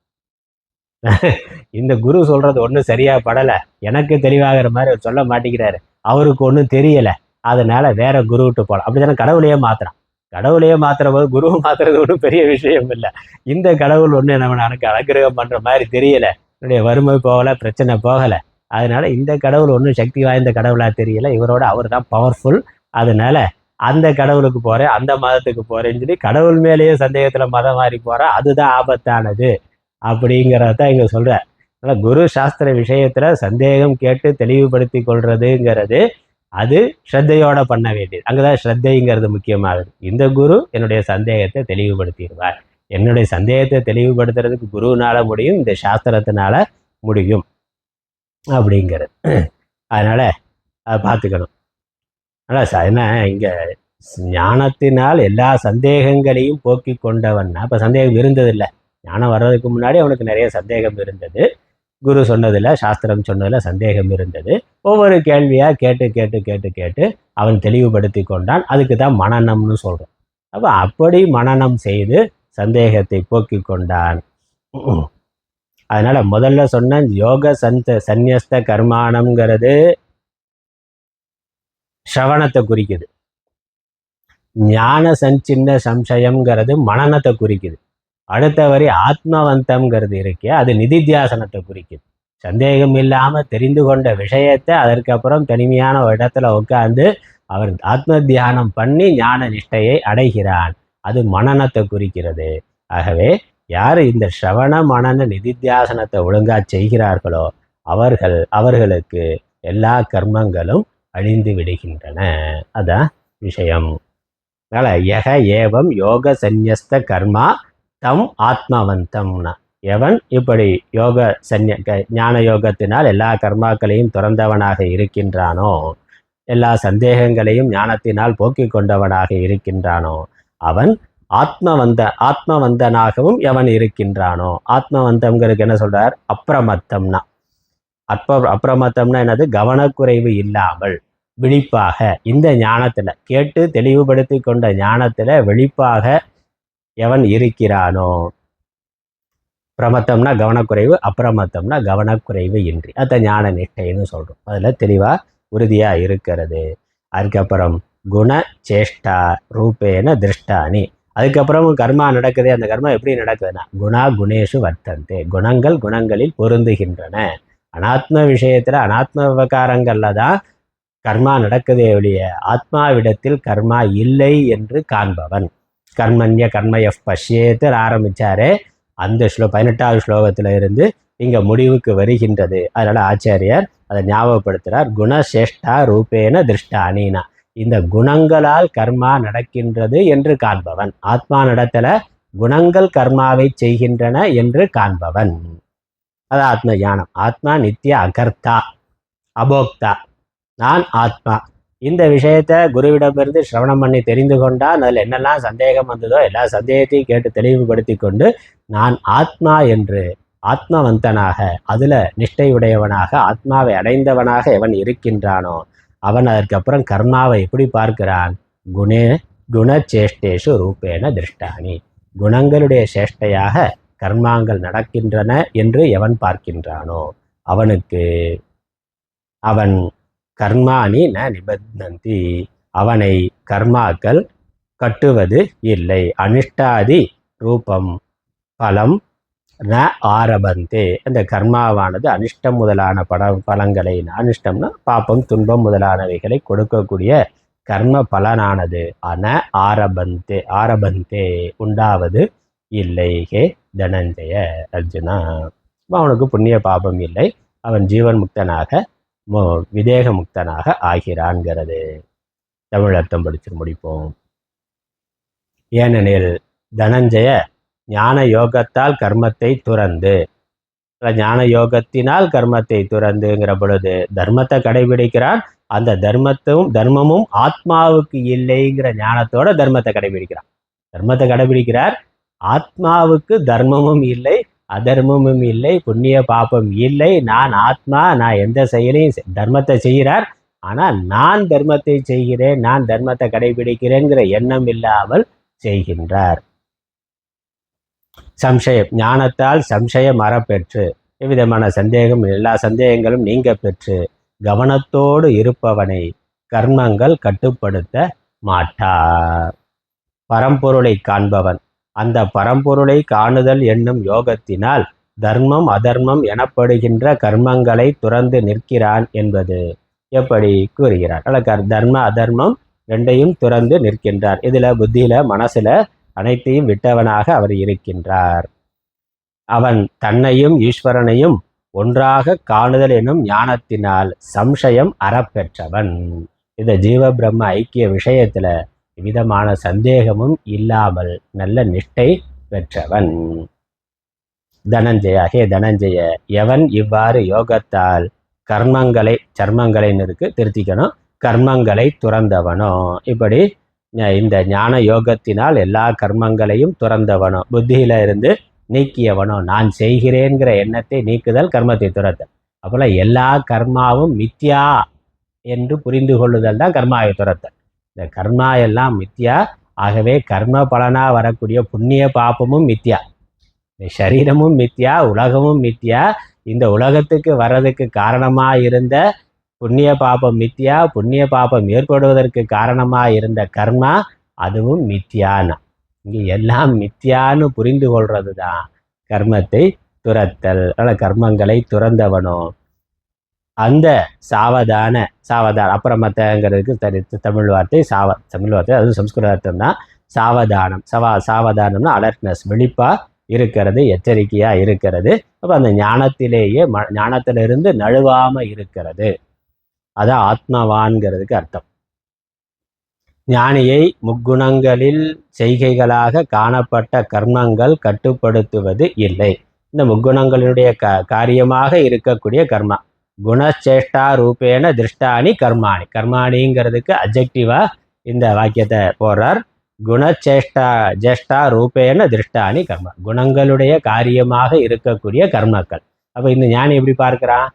இந்த குரு சொல்கிறது ஒன்றும் சரியாக படலை, எனக்கு தெளிவாகிற மாதிரி அவர் சொல்ல மாட்டேங்கிறாரு, அவருக்கு ஒன்றும் தெரியலை, அதனால் வேற குருவிட்டு போகலாம். அப்படி தானே கடவுளையே மாற்றுறான். கடவுளையே மாற்றுற போது குருவை மாற்றுறது ஒன்றும் பெரிய விஷயம் இல்லை. இந்த கடவுள் ஒன்று எனக்கு அனுகிரகம் பண்ணுற மாதிரி தெரியலை, என்னுடைய வறுமை போகலை, பிரச்சனை போகலை, அதனால இந்த கடவுள் ஒன்றும் சக்தி வாய்ந்த கடவுளாக தெரியல, இவரோட அவர் தான் பவர்ஃபுல், அதனால அந்த கடவுளுக்கு போகிறேன், அந்த மதத்துக்கு போகிறேன்னு சொல்லி கடவுள் மேலேயே சந்தேகத்தில் மதம் மாறி போகிறேன், அதுதான் ஆபத்தானது அப்படிங்கிறதான் இங்கே சொல்கிறார். அதனால் குரு சாஸ்திர விஷயத்தில் சந்தேகம் கேட்டு தெளிவுபடுத்தி கொள்றதுங்கிறது அது ஸ்ரத்தையோட பண்ண வேண்டியது. அங்கே தான் ஸ்ரத்தைங்கிறது முக்கியமாகுது. இந்த குரு என்னுடைய சந்தேகத்தை தெளிவுபடுத்திடுவார். என்னுடைய சந்தேகத்தை தெளிவுபடுத்துறதுக்கு குருவினால முடியும், இந்த சாஸ்திரத்தினால முடியும் அப்படிங்கிறது. அதனால் அதை பார்த்துக்கணும். அதனால் என்ன இங்கே ஞானத்தினால் எல்லா சந்தேகங்களையும் போக்கி கொண்டவன்னா, இப்போ சந்தேகம் இருந்ததில்லை, ஞானம் வர்றதுக்கு முன்னாடி அவனுக்கு நிறைய சந்தேகம் இருந்தது. குரு சொன்னதில், சாஸ்திரம் சொன்னதில் சந்தேகம் இருந்தது. ஒவ்வொரு கேள்வியாக கேட்டு கேட்டு கேட்டு கேட்டு அவன் தெளிவுபடுத்தி கொண்டான். அதுக்கு தான் மனநம்னு சொல்கிறோம். அப்போ அப்படி மனநம் செய்து சந்தேகத்தை போக்கி கொண்டான். அதனால முதல்ல சொன்ன யோக சந்நியஸ்த கர்மானம்ங்கிறது ஸ்ரவணத்தை குறிக்குது. ஞான சஞ்சின்ன சம்சயம்ங்கிறது மனநத்தை குறிக்குது. அடுத்த வரி ஆத்மவந்தம்ங்கிறது இருக்கே, அது நிதித்தியாசனத்தை குறிக்குது. சந்தேகம் இல்லாம தெரிந்து கொண்ட விஷயத்தை அதற்கப்புறம் தனிமையான ஒரு இடத்துல உட்கார்ந்து அவர் ஆத்ம தியானம் பண்ணி ஞான நிஷ்டையை அடைகிறான். அது மனநத்தை குறிக்கிறது. ஆகவே யார் இந்த ஸ்ரவண மனன நிதித்தியாசனத்தை ஒழுங்கா செய்கிறார்களோ அவர்களுக்கு எல்லா கர்மங்களும் அழிந்து விடுகின்றன. அதான் விஷயம். அதனால யக ஏவம் யோக சந்நியஸ்த கர்மா தம் ஆத்மவந்தம்னா, எவன் இப்படி ஞான யோகத்தினால் எல்லா கர்மாக்களையும் துறந்தவனாக இருக்கின்றானோ, எல்லா சந்தேகங்களையும் ஞானத்தினால் போக்கிக் கொண்டவனாக இருக்கின்றானோ, அவன் ஆத்மவந்தனாகவும் எவன் இருக்கின்றானோ. ஆத்மவந்தம்ங்கிறதுக்கு என்ன சொல்றார்? அப்பிரமத்தம்னா. அப்பிரமத்தம்னா என்னது? கவனக்குறைவு இல்லாமல் விழிப்பாக இந்த ஞானத்துல கேட்டு தெளிவுபடுத்தி கொண்ட ஞானத்துல விழிப்பாக எவன் இருக்கிறானோ. பிரமத்தம்னா கவனக்குறைவு, அப்பிரமத்தம்னா கவனக்குறைவு இன்றி, அத ஞான நிஷ்டைன்னு சொல்றோம். அதுல தெளிவா உறுதியா இருக்கிறது. அதுக்கப்புறம் குண சேஷ்டா ரூபேன திருஷ்டானி. அதுக்கப்புறம் கர்மா நடக்குது. அந்த கர்மா எப்படி நடக்குதுன்னா, குணா குணேஷு வர்த்தந்தே, குணங்களில் பொருந்துகின்றன. அனாத்ம விஷயத்துல அனாத்ம விவகாரங்கள்ல தான் கர்மா நடக்குதே ஒழிய ஆத்மாவிடத்தில் கர்மா இல்லை என்று காண்பவன். கர்மண்ய கர்மய பஷ்யேத்து ஆரம்பிச்சாரே, அந்த 18வது ஸ்லோகத்துல இருந்து இங்க முடிவுக்கு வருகின்றது. அதனால ஆச்சாரியார் அதை ஞாபகப்படுத்துறார். குணசேஷ்டா ரூபேன திருஷ்டானினா, இந்த குணங்களால் கர்மா நடக்கின்றது என்று காண்பவன். ஆத்மா நடத்தல குணங்கள் கர்மாவை செய்கின்றன என்று காண்பவன். அது ஆத்ம ஞானம். ஆத்மா நித்திய அகர்த்தா அபோக்தா, நான் ஆத்மா. இந்த விஷயத்த குருவிடமிருந்து சிரவணம் பண்ணி தெரிந்து கொண்டால் அதில் என்னெல்லாம் சந்தேகம் வந்ததோ எல்லா சந்தேகத்தையும் கேட்டு தெளிவுபடுத்தி கொண்டு நான் ஆத்மா என்று ஆத்மவந்தனாக, அதுல நிஷ்டையுடையவனாக, ஆத்மாவை அடைந்தவனாக எவன் இருக்கின்றானோ அவன் அதற்கப்புறம் கர்மாவை எப்படி பார்க்கிறான்? குணச்சேஷ்டேஷு ரூபேன திருஷ்டானி, குணங்களுடைய சேஷ்டையாக கர்மாங்கள் நடக்கின்றன என்று எவன் பார்க்கின்றானோ அவன் கர்மாணி ந நிபத்னந்தி, அவனை கர்மாக்கள் கட்டுவது இல்லை. அனிஷ்டாதி ரூபம் பலம் ந ஆரபந்தே, அந்த கர்மாவானது அனிஷ்டம் முதலான பலங்களை, அனிஷ்டம்னா பாப்பம் துன்பம் முதலானவைகளை கொடுக்கக்கூடிய கர்ம பலனானது ந ஆரபந்தே உண்டாவது இல்லை. ஹே தனஞ்சய அர்ஜுனா, அவனுக்கு புண்ணிய பாபம் இல்லை, அவன் ஜீவன் முக்தனாக விதேக முக்தனாக ஆகிறான்கிறது. தமிழ் அர்த்தம் படிச்சு முடிப்போம். ஏனெனில் தனஞ்சய ஞான யோகத்தால் கர்மத்தை துறந்து, ஞான யோகத்தினால் கர்மத்தை துறந்துங்கிற பொழுது தர்மத்தை கடைபிடிக்கிறான். அந்த தர்மமும் ஆத்மாவுக்கு இல்லைங்கிற ஞானத்தோட தர்மத்தை கடைபிடிக்கிறார். ஆத்மாவுக்கு தர்மமும் இல்லை, அதர்மமும் இல்லை, புண்ணிய பாபம் இல்லை, நான் ஆத்மா, நான் எந்த செயலையும் தர்மத்தை செய்கிறார். ஆனால் நான் தர்மத்தை செய்கிறேன், நான் தர்மத்தை கடைபிடிக்கிறேங்கிற எண்ணம் இல்லாமல் செய்கின்றார். சம்சயம், ஞானத்தால் சம்சயம் அறப்பெற்று எவ்விதமான சந்தேகம், எல்லா சந்தேகங்களும் நீங்க பெற்று கவனத்தோடு இருப்பவனை கர்மங்கள் கட்டுப்படுத்த மாட்டார். பரம்பொருளை காண்பவன் அந்த பரம்பொருளை காணுதல் என்னும் யோகத்தினால் தர்மம் அதர்மம் எனப்படுகின்ற கர்மங்களை துறந்து நிற்கிறான் என்பது எப்படி கூறுகிறார்? தர்ம அதர்மம் ரெண்டையும் துறந்து நிற்கின்றார். இதுல புத்தியில மனசுல அனைத்தையும் விட்டவனாக அவர் இருக்கின்றார். அவன் தன்னையும் ஈஸ்வரனையும் ஒன்றாக காணுதல் எனும் ஞானத்தினால் சம்சயம் அறப்பெற்றவன். இந்த ஜீவ பிரம்ம ஐக்கிய விஷயத்துல விதமான சந்தேகமும் இல்லாமல் நல்ல நிஷ்டை பெற்றவன். தனஞ்சய, ஹே தனஞ்சய, எவன் இவ்வாறு யோகத்தால் சர்மங்களை திருத்திக்கணும், கர்மங்களை துறந்தவனோ, இப்படி இந்த ஞான யோகத்தினால் எல்லா கர்மங்களையும் துறந்தவனோ, புத்தியில இருந்து நீக்கியவனோ, நான் செய்கிறேன்கிற எண்ணத்தை நீக்குதல் கர்மத்தை துறத்தல். அப்போல எல்லா கர்மாவும் மித்யா என்று புரிந்து கொள்ளுதல் தான் கர்மாவை துறத்தல். இந்த கர்மா எல்லாம் மித்யா, ஆகவே கர்ம பலனா வரக்கூடிய புண்ணிய பாப்பமும் மித்யா. இந்த சரீரமும் மித்யா, உலகமும் மித்யா. இந்த உலகத்துக்கு வர்றதுக்கு காரணமாக இருந்த புண்ணிய பாபம் மித்யா, புண்ணிய பாபம் ஏற்படுவதற்கு காரணமாக இருந்த கர்மா அதுவும் மித்யான்னு. இங்கே எல்லாம் மித்யான்னு புரிந்து கொள்றது தான் கர்மத்தை துரத்தல். அதனால் கர்மங்களை துறந்தவனோ அந்த சாவதான அப்புறமத்தங்கிறதுக்கு தமிழ் வார்த்தை தமிழ் வார்த்தை, அதுவும் சம்ஸ்கிருத அர்த்தம் தான். சாவதானம், சாவதானம்னா அலர்ட்னஸ், விழிப்பாக இருக்கிறது, எச்சரிக்கையாக இருக்கிறது. அப்போ அந்த ஞானத்திலேயே ஞானத்திலிருந்து நழுவாமல் இருக்கிறது. அதான் ஆத்மவான்கிறதுக்கு அர்த்தம். ஞானியை முக்குணங்களில் செய்கைகளாக காணப்பட்ட கர்மங்கள் கட்டுப்படுத்துவது இல்லை. இந்த முக்குணங்களுடைய காரியமாக இருக்கக்கூடிய கர்மா குணச்சேஷ்டா ரூபேன திருஷ்டானி கர்மாணி. கர்மாணிங்கிறதுக்கு அப்ஜெக்டிவா இந்த வாக்கியத்தை போடுறார். ஜேஷ்டா ரூபேன திருஷ்டானி கர்மா, குணங்களுடைய காரியமாக இருக்கக்கூடிய கர்மக்கள். அப்போ இந்த ஞானி எப்படி பார்க்கிறான்?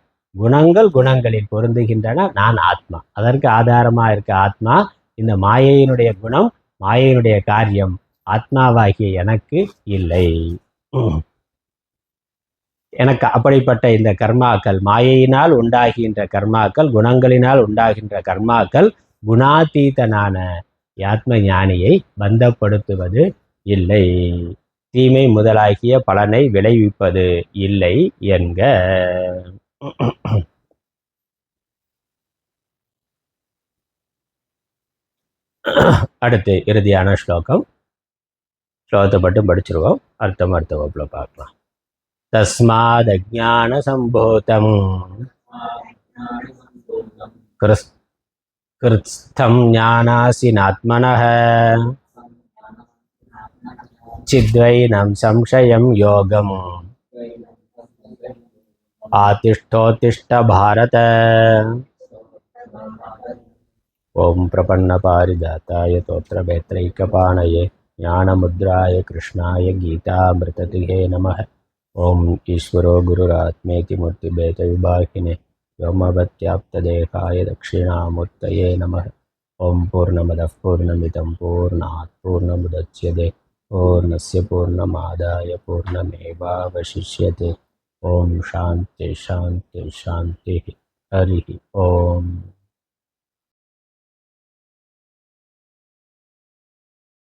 குணங்களில் பொருந்துகின்றன, நான் ஆத்மா, அதற்கு ஆதாரமாக இருக்க ஆத்மா. இந்த மாயையினுடைய குணம், மாயையினுடைய காரியம் ஆத்மாவாகிய எனக்கு இல்லை. எனக்கு அப்படிப்பட்ட இந்த கர்மாக்கள், மாயையினால் உண்டாகின்ற கர்மாக்கள், குணங்களினால் உண்டாகின்ற கர்மாக்கள் குணாதீதனான ஆத்ம ஞானியை பந்தப்படுத்துவது இல்லை, தீமை முதலாகிய பலனை விளைவிப்பது இல்லை என்க. அடுத்து இறுதியான ஸ்லோகம். ஸ்லோகத்தை மட்டும் படிச்சிருவோம், அர்த்தம் அடுத்த வகுப்புல பார்க்கலாம். தஸ்மாத் அஜ்ஞான சம்போதம் கிருத்ஸ்தம் ஞானாசினாத்மனः சித்வைனம் சம்சயம் யோகம் ஆதிஷ்டோதிஷ்ட பாரத. ஓம் பிரபன்ன பாரிஜாதாய தோத்ரபேத்ரைக்கபாணயே ஞானமுத்ராய கிருஷ்ணாய கீதாமிருததுஹே நமः. ஓம் ஈஸ்வரோ குருராத்மேதி மூர்த்திபேதவிபாகினே व्योमवत्याप्तदेहाय दक्षिणामूर्तये नमः. ओं पूर्णमदः पूर्णमिदं पूर्णात् पूर्णमुदच्यते पूर्णस्य पूर्णमादाय पूर्णमेवावशिष्यते. ओं शान्ति शान्ति शान्तिः. हरिः ओम्.